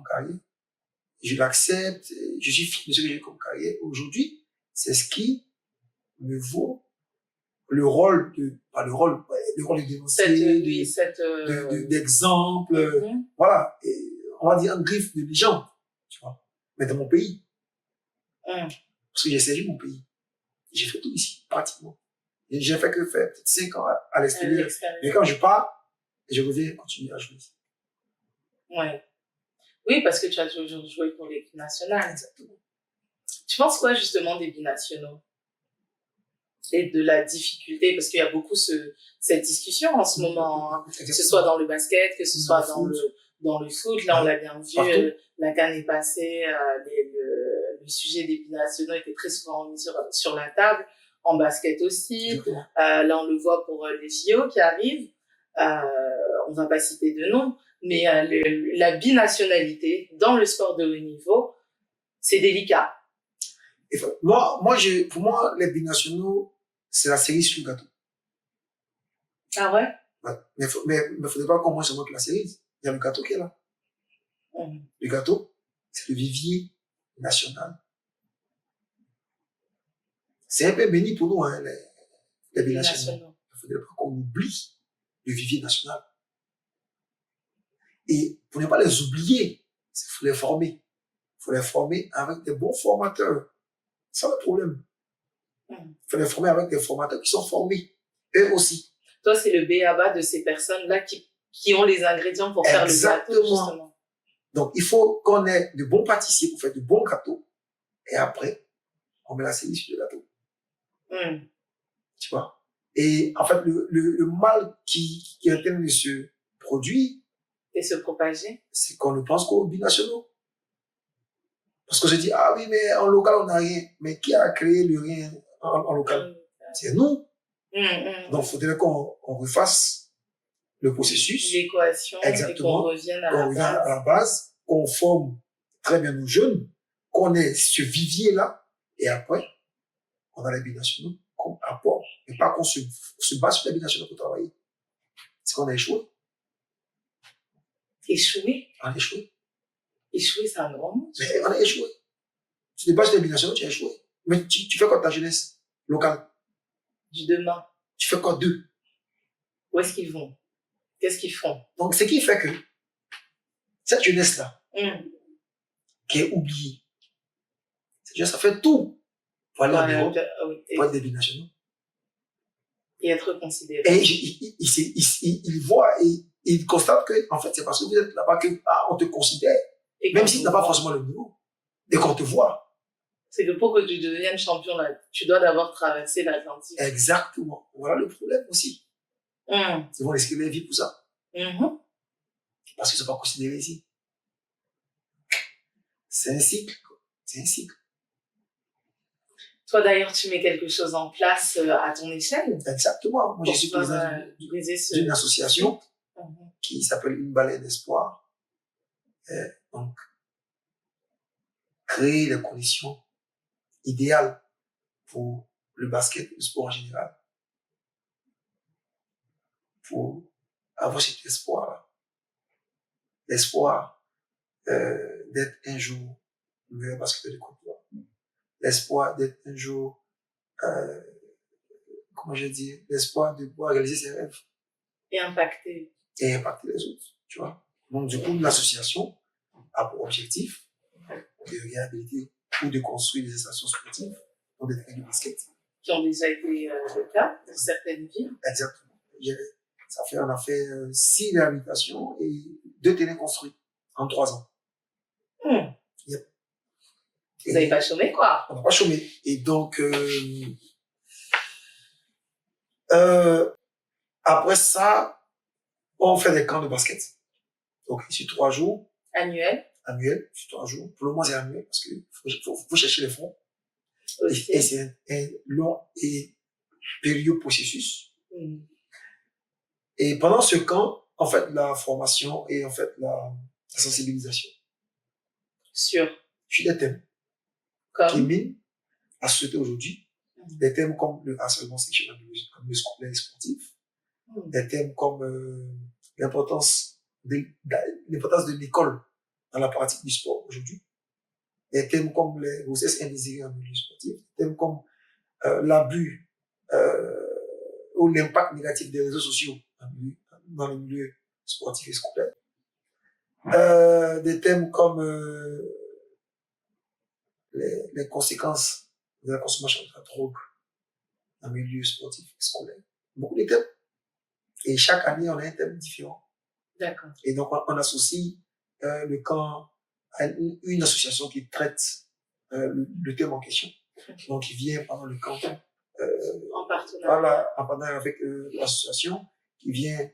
[SPEAKER 2] carrière. Je l'accepte. Je suis fier de ce que j'ai eu comme carrière. Aujourd'hui, c'est ce qui me vaut le rôle de dénoncer, d'exemple. Voilà. Et on va dire un griffe de légende, tu vois. Mais dans mon pays. Parce que j'ai servi mon pays. J'ai fait tout ici, pratiquement. Et j'ai fait que faire peut-être 5 ans à l'extérieur. Mais quand je pars, je reviens continuer à jouer.
[SPEAKER 1] Ouais. Oui, parce que tu as toujours joué pour l'équipe nationale. Exactement. Tu penses quoi, justement, des binationaux? Et de la difficulté, parce qu'il y a beaucoup cette discussion en ce moment, hein, que ce soit dans le basket, que ce soit dans le foot. Là, on l'a bien vu, la CAN est passée, le sujet des binationaux était très souvent remis sur la table, en basket aussi. Là, on le voit pour les JO qui arrivent. On va pas citer de nom, mais la binationalité dans le sport de haut niveau, c'est délicat.
[SPEAKER 2] Et pour moi, les binationaux, c'est la cerise sur le gâteau.
[SPEAKER 1] Ah ouais?
[SPEAKER 2] Mais faudrait pas qu'on mange seulement que la cerise. Il y a le gâteau qui est là. Le gâteau, c'est le vivier national. C'est un peu béni pour nous, hein, les binationaux. Il faudrait pas qu'on oublie le vivier national. Et pour ne pas les oublier, il faut les former. Il faut les former avec des bons formateurs. C'est ça le problème. Il faut les former avec des formateurs qui sont formés, eux aussi.
[SPEAKER 1] Toi, c'est le b.a.-ba de ces personnes-là qui ont les ingrédients pour faire le gâteau, justement.
[SPEAKER 2] Donc, il faut qu'on ait de bons pâtissiers pour faire de bons gâteaux. Et après, on met la cerise sur le gâteau. Tu vois? Et en fait, le mal qui est en train de se produire,
[SPEAKER 1] Et se propager.
[SPEAKER 2] c'est qu'on ne pense qu'aux binationaux. Parce que je dis, ah oui, mais en local, on n'a rien. Mais qui a créé le rien en local? C'est nous. Donc, il faudrait qu'on refasse le processus.
[SPEAKER 1] L'équation.
[SPEAKER 2] Exactement.
[SPEAKER 1] Et qu'on revienne
[SPEAKER 2] à la base, qu'on forme très bien nos jeunes, qu'on ait ce vivier-là, et après, on a les binationaux comme apport. Mais pas qu'on se base sur les binationaux pour travailler. C'est qu'on a échoué.
[SPEAKER 1] Échoué?
[SPEAKER 2] On a échoué.
[SPEAKER 1] Échoué, c'est un grand mot.
[SPEAKER 2] Mais on a échoué. Tu te bases sur les binationaux, tu as échoué. Mais tu fais quoi de ta jeunesse locale?
[SPEAKER 1] Du demain.
[SPEAKER 2] Tu fais quoi d'eux?
[SPEAKER 1] Où est-ce qu'ils vont? Qu'est-ce qu'ils font?
[SPEAKER 2] Donc, ce qui fait que cette jeunesse-là, qui est oubliée, cette jeunesse, ça fait tout pour aller en Europe, pour être des binationaux.
[SPEAKER 1] Et être considéré.
[SPEAKER 2] Et il voit et il constate que, en fait, c'est parce que vous êtes là-bas qu'on te considère, et même si tu n'as pas forcément le niveau, et qu'on te voit.
[SPEAKER 1] C'est que pour que tu deviennes champion, là, tu dois d'abord traverser l'Atlantique.
[SPEAKER 2] Exactement. Voilà le problème aussi. Ils vont risquer leur vie pour ça. Parce qu'ils ne sont pas considérés ici. C'est un cycle. C'est un cycle.
[SPEAKER 1] Toi, d'ailleurs, tu mets quelque chose en place à ton échelle.
[SPEAKER 2] Exactement. Moi, je suis président d'une association qui s'appelle Une Baleine d'Espoir. Donc, créer les conditions idéales pour le basket, le sport en général. Pour avoir cet espoir-là. L'espoir d'être un jour le meilleur basketteur de Côte d'Ivoire. L'espoir d'être un jour, comment je dis, l'espoir de pouvoir réaliser ses rêves.
[SPEAKER 1] Et impacter.
[SPEAKER 2] Et impacter les autres, tu vois. Donc, du coup, l'association a pour objectif de réhabiliter ou de construire des stations sportives pour des terrains de basket.
[SPEAKER 1] Qui ont déjà été le cas dans certaines villes.
[SPEAKER 2] Exactement. On a fait 6 réhabilitations et 2 terrains construits en 3 ans.
[SPEAKER 1] Yep. Vous n'avez pas chômé, quoi.
[SPEAKER 2] On n'a pas chômé. Et donc, après ça, on fait des camps de basket. Donc, sur 3 jours.
[SPEAKER 1] Annuel,
[SPEAKER 2] sur 3 jours. Pour le moment, c'est annuel parce qu'il faut chercher les fonds.
[SPEAKER 1] Okay.
[SPEAKER 2] Et c'est un long et périlleux processus. Et pendant ce camp, en fait, la formation et en fait, la sensibilisation.
[SPEAKER 1] Sur
[SPEAKER 2] des thèmes qui minent la société aujourd'hui. Des thèmes comme le harcèlement sexuel comme le scolaire et sportif. Des thèmes comme l'importance de l'école dans la pratique du sport aujourd'hui. Des thèmes comme les grossesses indésirées en milieu sportif. Des thèmes comme l'abus ou l'impact négatif des réseaux sociaux dans le milieu sportif et scolaire. Des thèmes comme les conséquences de la consommation de la drogue dans le milieu sportif et scolaire. Beaucoup de thèmes. Et chaque année, on a un thème différent.
[SPEAKER 1] D'accord.
[SPEAKER 2] Et donc, on associe le camp à une association qui traite le thème en question. Donc, il vient pendant le camp.
[SPEAKER 1] En partenariat.
[SPEAKER 2] Voilà, en partenariat avec l'association qui vient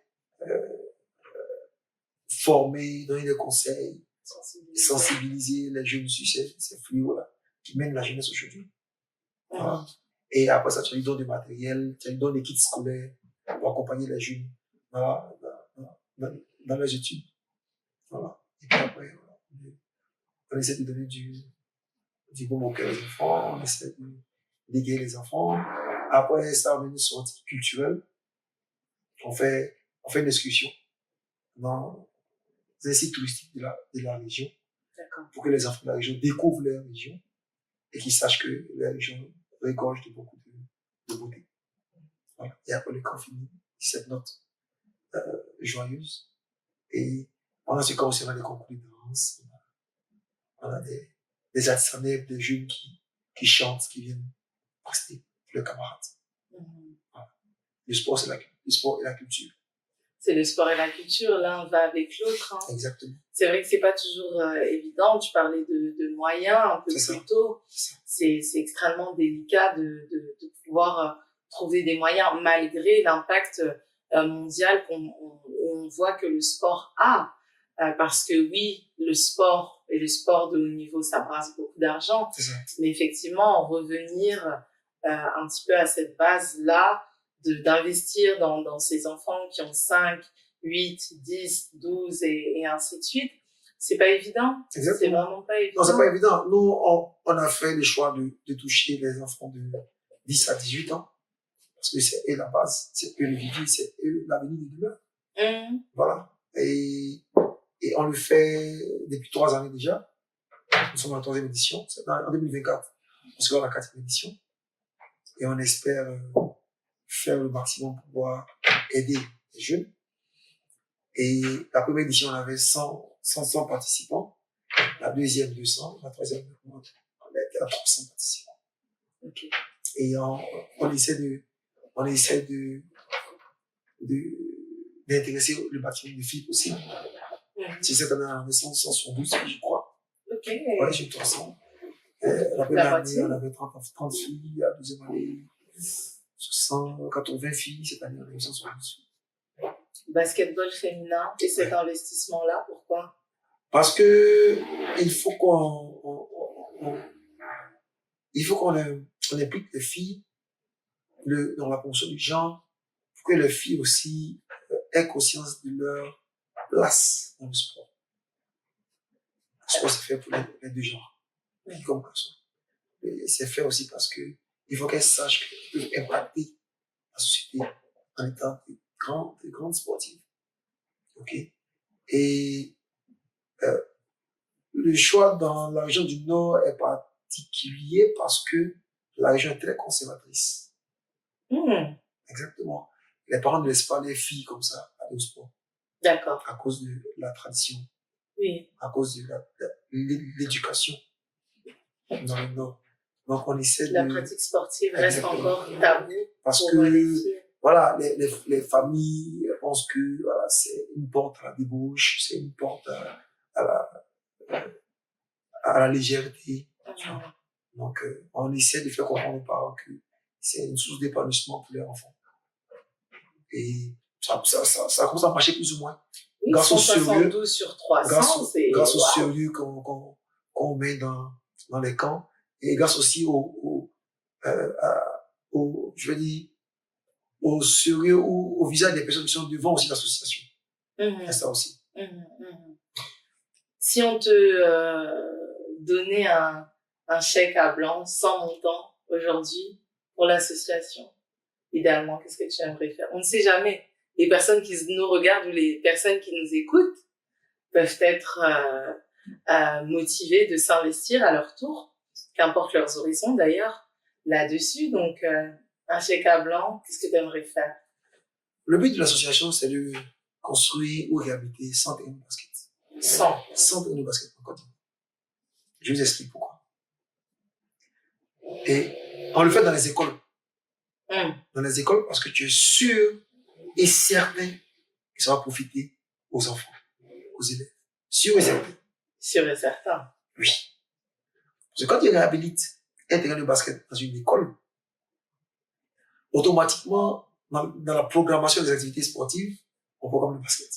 [SPEAKER 2] former, donner des conseils, sensibiliser les jeunes sur ces fléaux-là qui mènent la jeunesse aujourd'hui. Voilà. Et après ça, tu lui donnes du matériel, tu lui donnes des kits scolaires pour accompagner les jeunes dans leurs études. Voilà. Et puis après, voilà, on essaie de donner du bon au cœur aux enfants, on essaie d'égayer les enfants. Après ça, on a une sortie culturelle. On fait une excursion dans un site touristique de la région. Pour que les enfants de la région découvrent leur région et qu'ils sachent que la région regorge de beaucoup de beauté. Voilà. Et après le camp fini, 17 notes joyeuses. Et pendant ce camp aussi, on a des concours de danse, on a des artistes, des jeunes qui chantent, qui viennent prester le camarade. Voilà. Le sport, c'est le sport et la culture.
[SPEAKER 1] C'est le sport et la culture, l'un va avec l'autre. Hein.
[SPEAKER 2] Exactement.
[SPEAKER 1] C'est vrai que c'est pas toujours évident. Tu parlais de moyens un peu plus tôt. C'est extrêmement délicat de pouvoir trouver des moyens malgré l'impact mondial on voit que le sport a. Parce que oui, le sport et le sport de haut niveau, ça brasse beaucoup d'argent. Mais effectivement, revenir un petit peu à cette base-là, d'investir dans ces enfants qui ont 5, 8, 10, 12 et ainsi de suite, c'est pas évident.
[SPEAKER 2] Exactement.
[SPEAKER 1] C'est vraiment pas évident.
[SPEAKER 2] Non, c'est pas évident. Nous, on a fait le choix de toucher les enfants de 10 à 18 ans. Parce que c'est eux la base, c'est eux le vivier, c'est eux l'avenir de demain. Voilà. Et on le fait depuis 3 années déjà. Nous sommes en 3e édition. C'est en 2024. On sera à la 4e édition. Et on espère faire le maximum pour pouvoir aider les jeunes. Et la première édition, on avait 100 participants. La deuxième, 200. La troisième, on était à 300 participants.
[SPEAKER 1] Okay.
[SPEAKER 2] Et on essaie d'intéresser le maximum de filles possible. C'est cette année, on avait 112 filles, je crois.
[SPEAKER 1] Ok.
[SPEAKER 2] Ouais, j'ai 300. La première année, on avait 30 filles. La deuxième année, 180 filles. Cette année, on avait 172 filles.
[SPEAKER 1] Basketball féminin et cet investissement-là, pourquoi?
[SPEAKER 2] Parce que il faut qu'on implique les filles dans la promotion du genre, pour que les filles aussi aient conscience de leur place dans le sport. Le sport, c'est fait pour les deux genres, filles comme garçons. Et c'est fait aussi parce que il faut qu'elles sachent qu'elles peuvent impacter la société en étant de grandes sportives. Ok? Et le choix dans la région du Nord est particulier parce que la région est très conservatrice. Exactement. Les parents ne laissent pas les filles comme ça aller au sport.
[SPEAKER 1] D'accord.
[SPEAKER 2] À cause de la tradition.
[SPEAKER 1] Oui.
[SPEAKER 2] À cause de l'éducation dans le Nord. Donc on essaie
[SPEAKER 1] la pratique sportive reste encore tabou.
[SPEAKER 2] Parce que voilà, les familles pensent que voilà, c'est une porte à la débauche, c'est une porte à la légèreté. Donc on essaie de faire comprendre aux parents que c'est une source d'épanouissement pour les enfants. Et ça commence à marcher plus ou moins.
[SPEAKER 1] Oui, grâce au sérieux, 72 sur 300,
[SPEAKER 2] grâce au sérieux qu'on met dans les camps, et grâce aussi je veux dire, au sérieux ou au visage des personnes qui sont devant aussi l'association. C'est ça aussi.
[SPEAKER 1] Si on te donnait un chèque à blanc sans montant aujourd'hui pour l'association, idéalement, qu'est-ce que tu aimerais faire? On ne sait jamais. Les personnes qui nous regardent ou les personnes qui nous écoutent peuvent être motivées de s'investir à leur tour, qu'importe leurs horizons d'ailleurs, là-dessus. Donc, un chèque à blanc, qu'est-ce que tu aimerais faire?
[SPEAKER 2] Le but de l'association, c'est de construire ou réhabiliter 100 terrains de basket. 100 terrains de basket en Côte d'Ivoire. Je vous explique pourquoi. Et on le fait dans les écoles. Dans les écoles, parce que tu es sûr et certain que ça va profiter aux enfants, aux élèves. Sûr et certain.
[SPEAKER 1] Sûr et certain.
[SPEAKER 2] Oui. Parce que quand tu réhabilites un terrain de basket dans une école, automatiquement, dans la programmation des activités sportives, on programme le basket.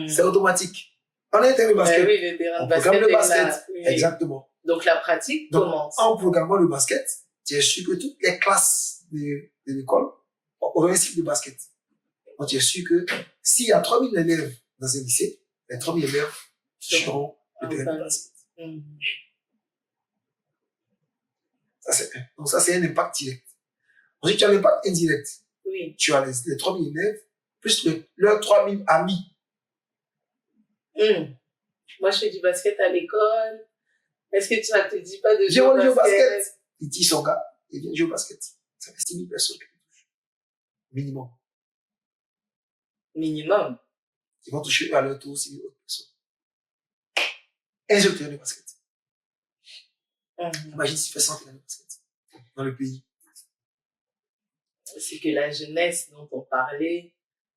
[SPEAKER 2] C'est automatique. On a un terrain de basket.
[SPEAKER 1] Oui, le terrain
[SPEAKER 2] on
[SPEAKER 1] de basket
[SPEAKER 2] programme le basket.
[SPEAKER 1] Là, oui.
[SPEAKER 2] Exactement.
[SPEAKER 1] Donc la pratique commence.
[SPEAKER 2] En programmant le basket, tu es sûr que toutes les classes de l'école auront un cycle de basket. Donc tu es sûr que s'il y a 3000 élèves dans un lycée, les 3000 élèves seront le terrain de basket. Donc ça, c'est un impact direct. Ensuite, tu as l'impact indirect.
[SPEAKER 1] Oui.
[SPEAKER 2] Tu as les 3000 élèves, plus leurs 3000 amis.
[SPEAKER 1] Moi, je fais du basket à l'école. Est-ce que ça te dit pas de
[SPEAKER 2] jouer au basket? Il dit son gars, il vient jouer au basket. Ça fait 6000 personnes qui touchent. Minimum.
[SPEAKER 1] Minimum.
[SPEAKER 2] Ils vont toucher à leur tour 6000 autres personnes. Un seul terrain de basket. Imagine s'il fait 100 terrains de basket dans le pays.
[SPEAKER 1] C'est que la jeunesse dont on parlait,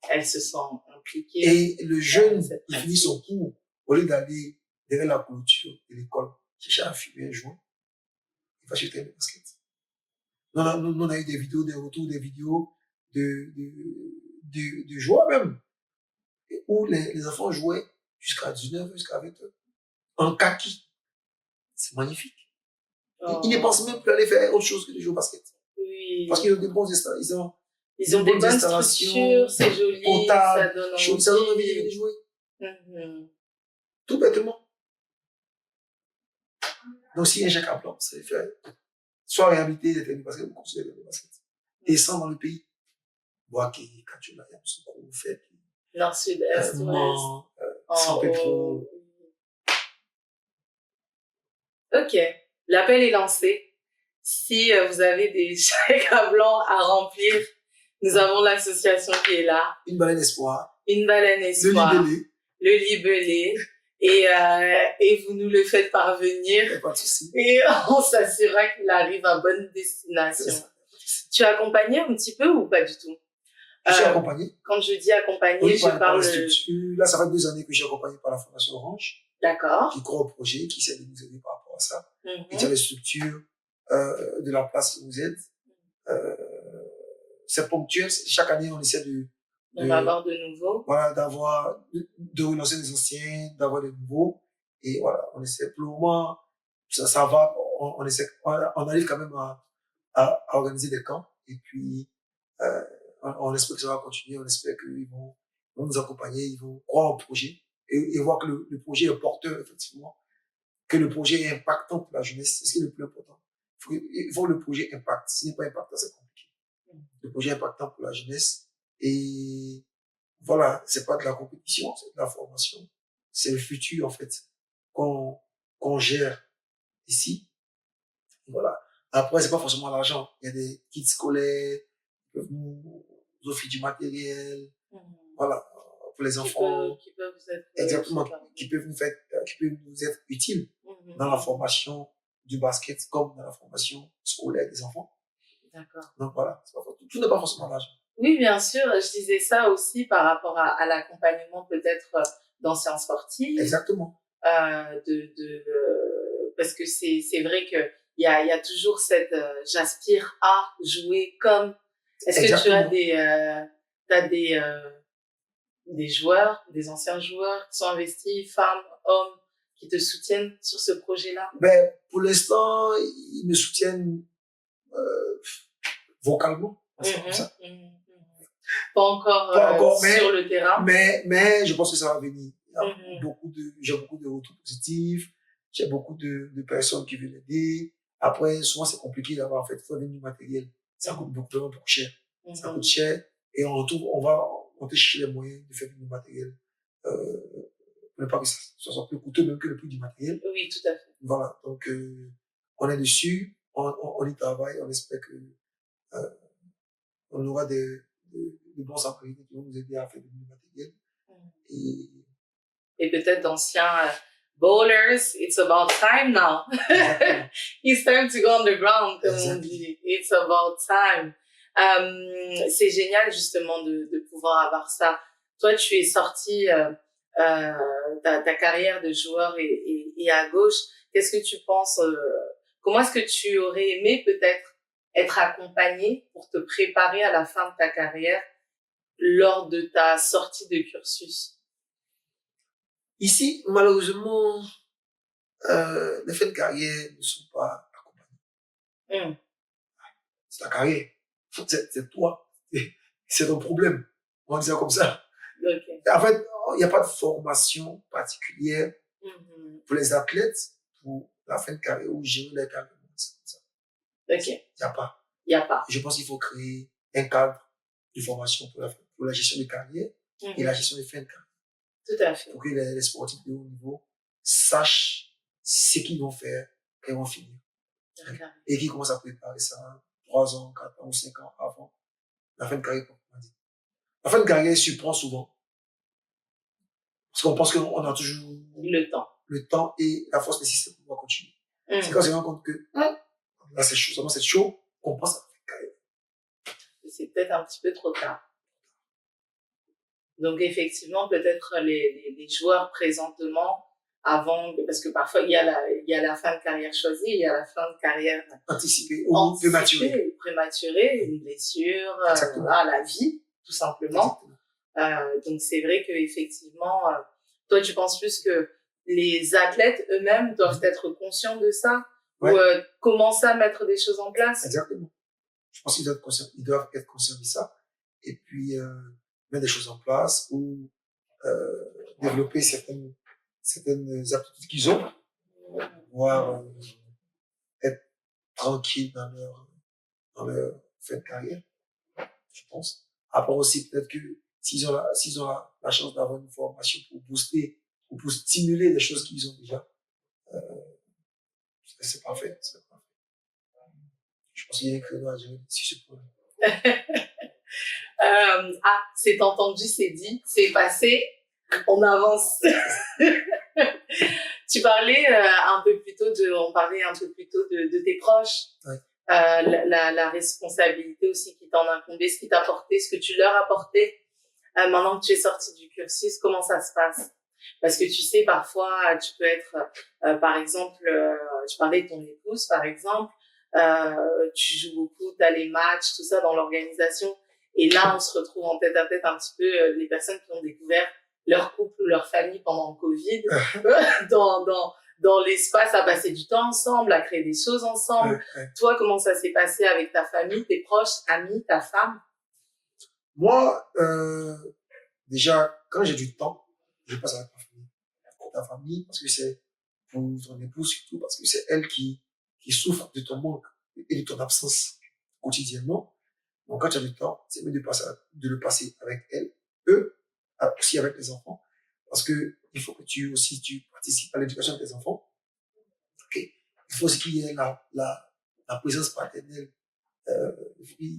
[SPEAKER 1] elle se sent impliquée.
[SPEAKER 2] Et le jeune, il finit son cours, au lieu d'aller derrière la clôture de l'école, chercher à fumer un joint, il va jeter le basket. On a eu des vidéos, des retours, des vidéos de joueurs même, où les enfants jouaient jusqu'à 19h, jusqu'à 20h, en kaki. C'est magnifique. Ils ne pensent même plus aller faire autre chose que de jouer au basket.
[SPEAKER 1] Oui.
[SPEAKER 2] Parce qu'ils ont des bons
[SPEAKER 1] ils ont des bonnes structures, c'est joli,
[SPEAKER 2] potables,
[SPEAKER 1] ça donne
[SPEAKER 2] envie de jouer. Tout bêtement. Donc, si un chèque à blanc, c'est fait. Soit réhabiliter les terrains de basket ou construire des terrains de basket. Descendre dans le pays. Boaké, Kachula, Yamsoukro, fait.
[SPEAKER 1] Nord, sud, est, ouest.
[SPEAKER 2] San Pedro.
[SPEAKER 1] Ok. L'appel est lancé. Si vous avez des chèques à blanc à remplir, nous avons l'association qui est là.
[SPEAKER 2] Une baleine espoir.
[SPEAKER 1] Une baleine espoir. Le libellé. Et vous nous le faites parvenir.
[SPEAKER 2] Pas de souci.
[SPEAKER 1] Et on s'assurera qu'il arrive à bonne destination. Tu es accompagné un petit peu ou pas du tout?
[SPEAKER 2] Je suis accompagné.
[SPEAKER 1] Quand je dis accompagné, je parle
[SPEAKER 2] de... Là, ça fait 2 années que je suis accompagné par la Fondation Orange.
[SPEAKER 1] D'accord.
[SPEAKER 2] Qui croit au projet, qui essaie de nous aider par rapport à ça. Et il y a les structures de la place qui nous aident. C'est ponctuel. Chaque année, on essaie
[SPEAKER 1] d'en avoir de nouveaux.
[SPEAKER 2] Voilà, de relancer les anciens, d'avoir des nouveaux. Et voilà, on essaie pour le moment, ça va, on arrive quand même à organiser des camps. Et puis, on espère que ça va continuer, on espère qu'ils vont nous accompagner, ils vont croire au projet et voir que le projet est porteur, effectivement, que le projet est impactant pour la jeunesse, c'est ce qui est le plus important. Il faut que le projet impacte. S'il n'est pas impactant, c'est compliqué. Le projet est impactant pour la jeunesse et voilà, c'est pas de la compétition, c'est de la formation. C'est le futur, en fait, qu'on gère ici. Voilà. Après, c'est pas forcément l'argent. Il y a des kits scolaires, qui peuvent nous offrir du matériel. Voilà. Pour les enfants.
[SPEAKER 1] Qui peuvent vous être,
[SPEAKER 2] exactement. Qui peuvent nous être utiles dans la formation du basket comme dans la formation scolaire des enfants.
[SPEAKER 1] D'accord.
[SPEAKER 2] Donc voilà. Tout n'est pas forcément l'argent.
[SPEAKER 1] Oui, bien sûr. Je disais ça aussi par rapport à l'accompagnement peut-être d'anciens sportifs.
[SPEAKER 2] Exactement.
[SPEAKER 1] Parce que c'est vrai que il y a toujours cette j'aspire à jouer comme. Est-ce
[SPEAKER 2] exactement.
[SPEAKER 1] que tu as des joueurs, des anciens joueurs qui sont investis, femmes, hommes, qui te soutiennent sur ce projet-là?
[SPEAKER 2] Ben, pour l'instant, ils me soutiennent vocalement. Comme ça.
[SPEAKER 1] Pas encore sur le terrain.
[SPEAKER 2] Mais je pense que ça va venir. J'ai beaucoup de retours positifs. J'ai beaucoup de personnes qui veulent aider. Après, souvent, c'est compliqué d'avoir, en fait, il faut venir du matériel. Ça coûte beaucoup cher. Ça coûte cher. Et on va chercher les moyens de faire du matériel. Pour ne pas que ça soit plus coûteux même que le prix du matériel.
[SPEAKER 1] Oui, tout à fait.
[SPEAKER 2] Voilà. Donc, on est dessus. On y travaille. On espère que, on aura de bons employés qui vont nous aider à faire du matériel.
[SPEAKER 1] Et peut-être d'anciens bowlers, it's about time now. It's time to go underground, comme on dit. It's about time. C'est génial justement de pouvoir avoir ça. Toi, tu es sorti ta carrière de joueur et à gauche. Qu'est-ce que tu penses comment est-ce que tu aurais aimé peut-être être accompagné pour te préparer à la fin de ta carrière lors de ta sortie de cursus?
[SPEAKER 2] Ici, malheureusement, les fins de carrière ne sont pas accompagnés. C'est ta carrière. C'est toi. C'est ton problème. On dit ça comme ça.
[SPEAKER 1] Okay.
[SPEAKER 2] En fait, il n'y a pas de formation particulière pour les athlètes pour la fin de carrière ou gérer les carrières. C'est comme ça.
[SPEAKER 1] Ok.
[SPEAKER 2] Il
[SPEAKER 1] n'y a pas.
[SPEAKER 2] Je pense qu'il faut créer un cadre de formation pour la gestion de carrière et la gestion des fins de carrière.
[SPEAKER 1] Tout à fait.
[SPEAKER 2] Pour que les sportifs de haut niveau sachent ce qu'ils vont faire quand ils vont finir. Et qu'ils commencent à préparer ça 3 ans, 4 ans ou 5 ans avant la fin de carrière. La fin de carrière surprend souvent. Parce qu'on pense qu'on a toujours le temps et la force nécessaire pour pouvoir continuer. C'est quand on se rend compte que là c'est chaud, qu'on pense à la fin de carrière.
[SPEAKER 1] C'est peut-être un petit peu trop tard. Donc effectivement, peut-être les joueurs présentement parce que parfois il y a la fin de carrière choisie, il y a la fin de carrière
[SPEAKER 2] anticipée ou
[SPEAKER 1] prématurée, une blessure, à la vie, tout simplement. Donc c'est vrai que effectivement, toi tu penses plus que les athlètes eux-mêmes doivent être conscients de ça, ou commencer à mettre des choses en place.
[SPEAKER 2] Exactement. Je pense qu'ils doivent être conscients de ça, et puis mettre des choses en place ou développer certaines aptitudes qu'ils ont, voire être tranquille dans leur fin de carrière, je pense. Après aussi, peut-être que s'ils ont la chance d'avoir une formation pour booster ou pour stimuler des choses qu'ils ont déjà, c'est parfait. Je pense qu'il y a un créneau à gérer sur ce point.
[SPEAKER 1] C'est entendu, c'est dit, c'est passé, on avance. On parlait un peu plus tôt de tes proches.
[SPEAKER 2] Ouais.
[SPEAKER 1] La responsabilité aussi qui t'en a incombé, ce qui t'a apporté, ce que tu leur as apporté. Maintenant que tu es sorti du cursus, comment ça se passe? Parce que tu sais, parfois, tu peux être, par exemple, tu parlais de ton épouse, par exemple, tu joues beaucoup, t'as les matchs, tout ça dans l'organisation. Et là, on se retrouve en tête à tête un petit peu les personnes qui ont découvert leur couple ou leur famille pendant le Covid, dans l'espace, à passer du temps ensemble, à créer des choses ensemble. Toi, comment ça s'est passé avec ta famille, tes proches, amis, ta femme?
[SPEAKER 2] Moi, déjà, quand j'ai du temps, je passe avec ma famille. Pour ta famille, parce que c'est pour ton épouse surtout, parce que c'est elle qui souffre de ton manque et de ton absence quotidiennement. Donc, quand tu as du temps, c'est mieux de le passer avec elle, eux, aussi avec les enfants, parce que il faut que tu participes à l'éducation de tes enfants. Okay. Il faut aussi qu'il y ait la présence paternelle,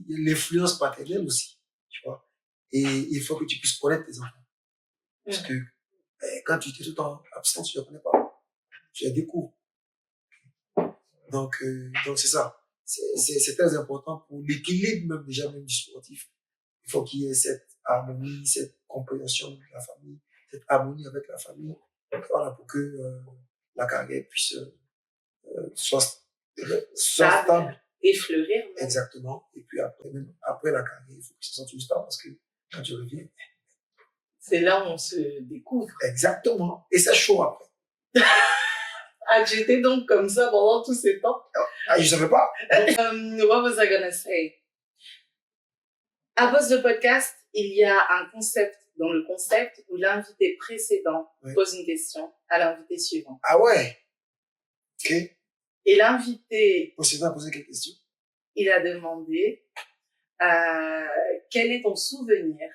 [SPEAKER 2] l'influence paternelle aussi, tu vois. Et il faut que tu puisses connaître tes enfants. Parce que quand tu es tout le temps absent, tu ne les connais pas. Tu les découvres. Donc c'est ça. C'est très important pour l'équilibre même du sportif. Il faut qu'il y ait cette harmonie, cette compréhension de la famille, cette harmonie avec la famille, voilà, pour que la carrière puisse soit stable
[SPEAKER 1] et fleurir. Même.
[SPEAKER 2] Exactement. Et puis après la carrière, il faut que ça sorte du stable, parce que quand tu reviens,
[SPEAKER 1] c'est là où on se découvre.
[SPEAKER 2] Exactement. Et c'est chaud après.
[SPEAKER 1] Tu étais donc comme ça pendant tous ces temps?
[SPEAKER 2] Je savais pas.
[SPEAKER 1] What was I gonna say? À Boss le podcast, il y a un concept dans le concept où l'invité précédent pose une question à l'invité suivant.
[SPEAKER 2] Ah ouais? Ok.
[SPEAKER 1] Et l'invité
[SPEAKER 2] précédent a posé quelle question?
[SPEAKER 1] Il a demandé quel est ton souvenir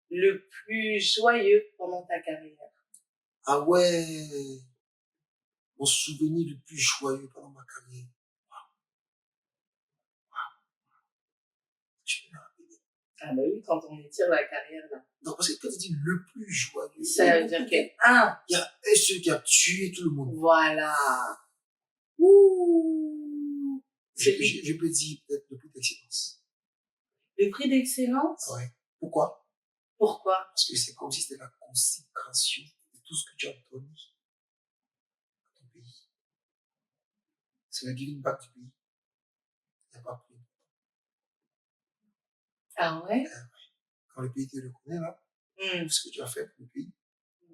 [SPEAKER 1] le plus joyeux pendant ta carrière?
[SPEAKER 2] Ah ouais, mon souvenir le plus joyeux pendant ma carrière.
[SPEAKER 1] Ah bah oui, quand on étire la carrière là.
[SPEAKER 2] Non, parce que quand tu dis le plus joyeux,
[SPEAKER 1] ça veut dire qu'il y
[SPEAKER 2] a un seul qui a tué tout le monde.
[SPEAKER 1] Voilà.
[SPEAKER 2] Ouh. Je peux dire peut-être le prix d'excellence.
[SPEAKER 1] Le prix d'excellence?
[SPEAKER 2] Ouais. Pourquoi? Parce que c'est comme si c'était la consécration de tout ce que tu as donné à ton pays. C'est le giving back du pays. Il n'y a pas plus.
[SPEAKER 1] Ah ouais?
[SPEAKER 2] Quand le pays te reconnaît là, ce que tu as fait pour le pays, c'est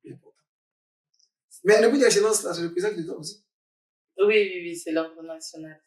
[SPEAKER 2] plus important. Mais le prix d'excellence là, c'est le président qui le donne aussi.
[SPEAKER 1] Oui, c'est l'ordre national.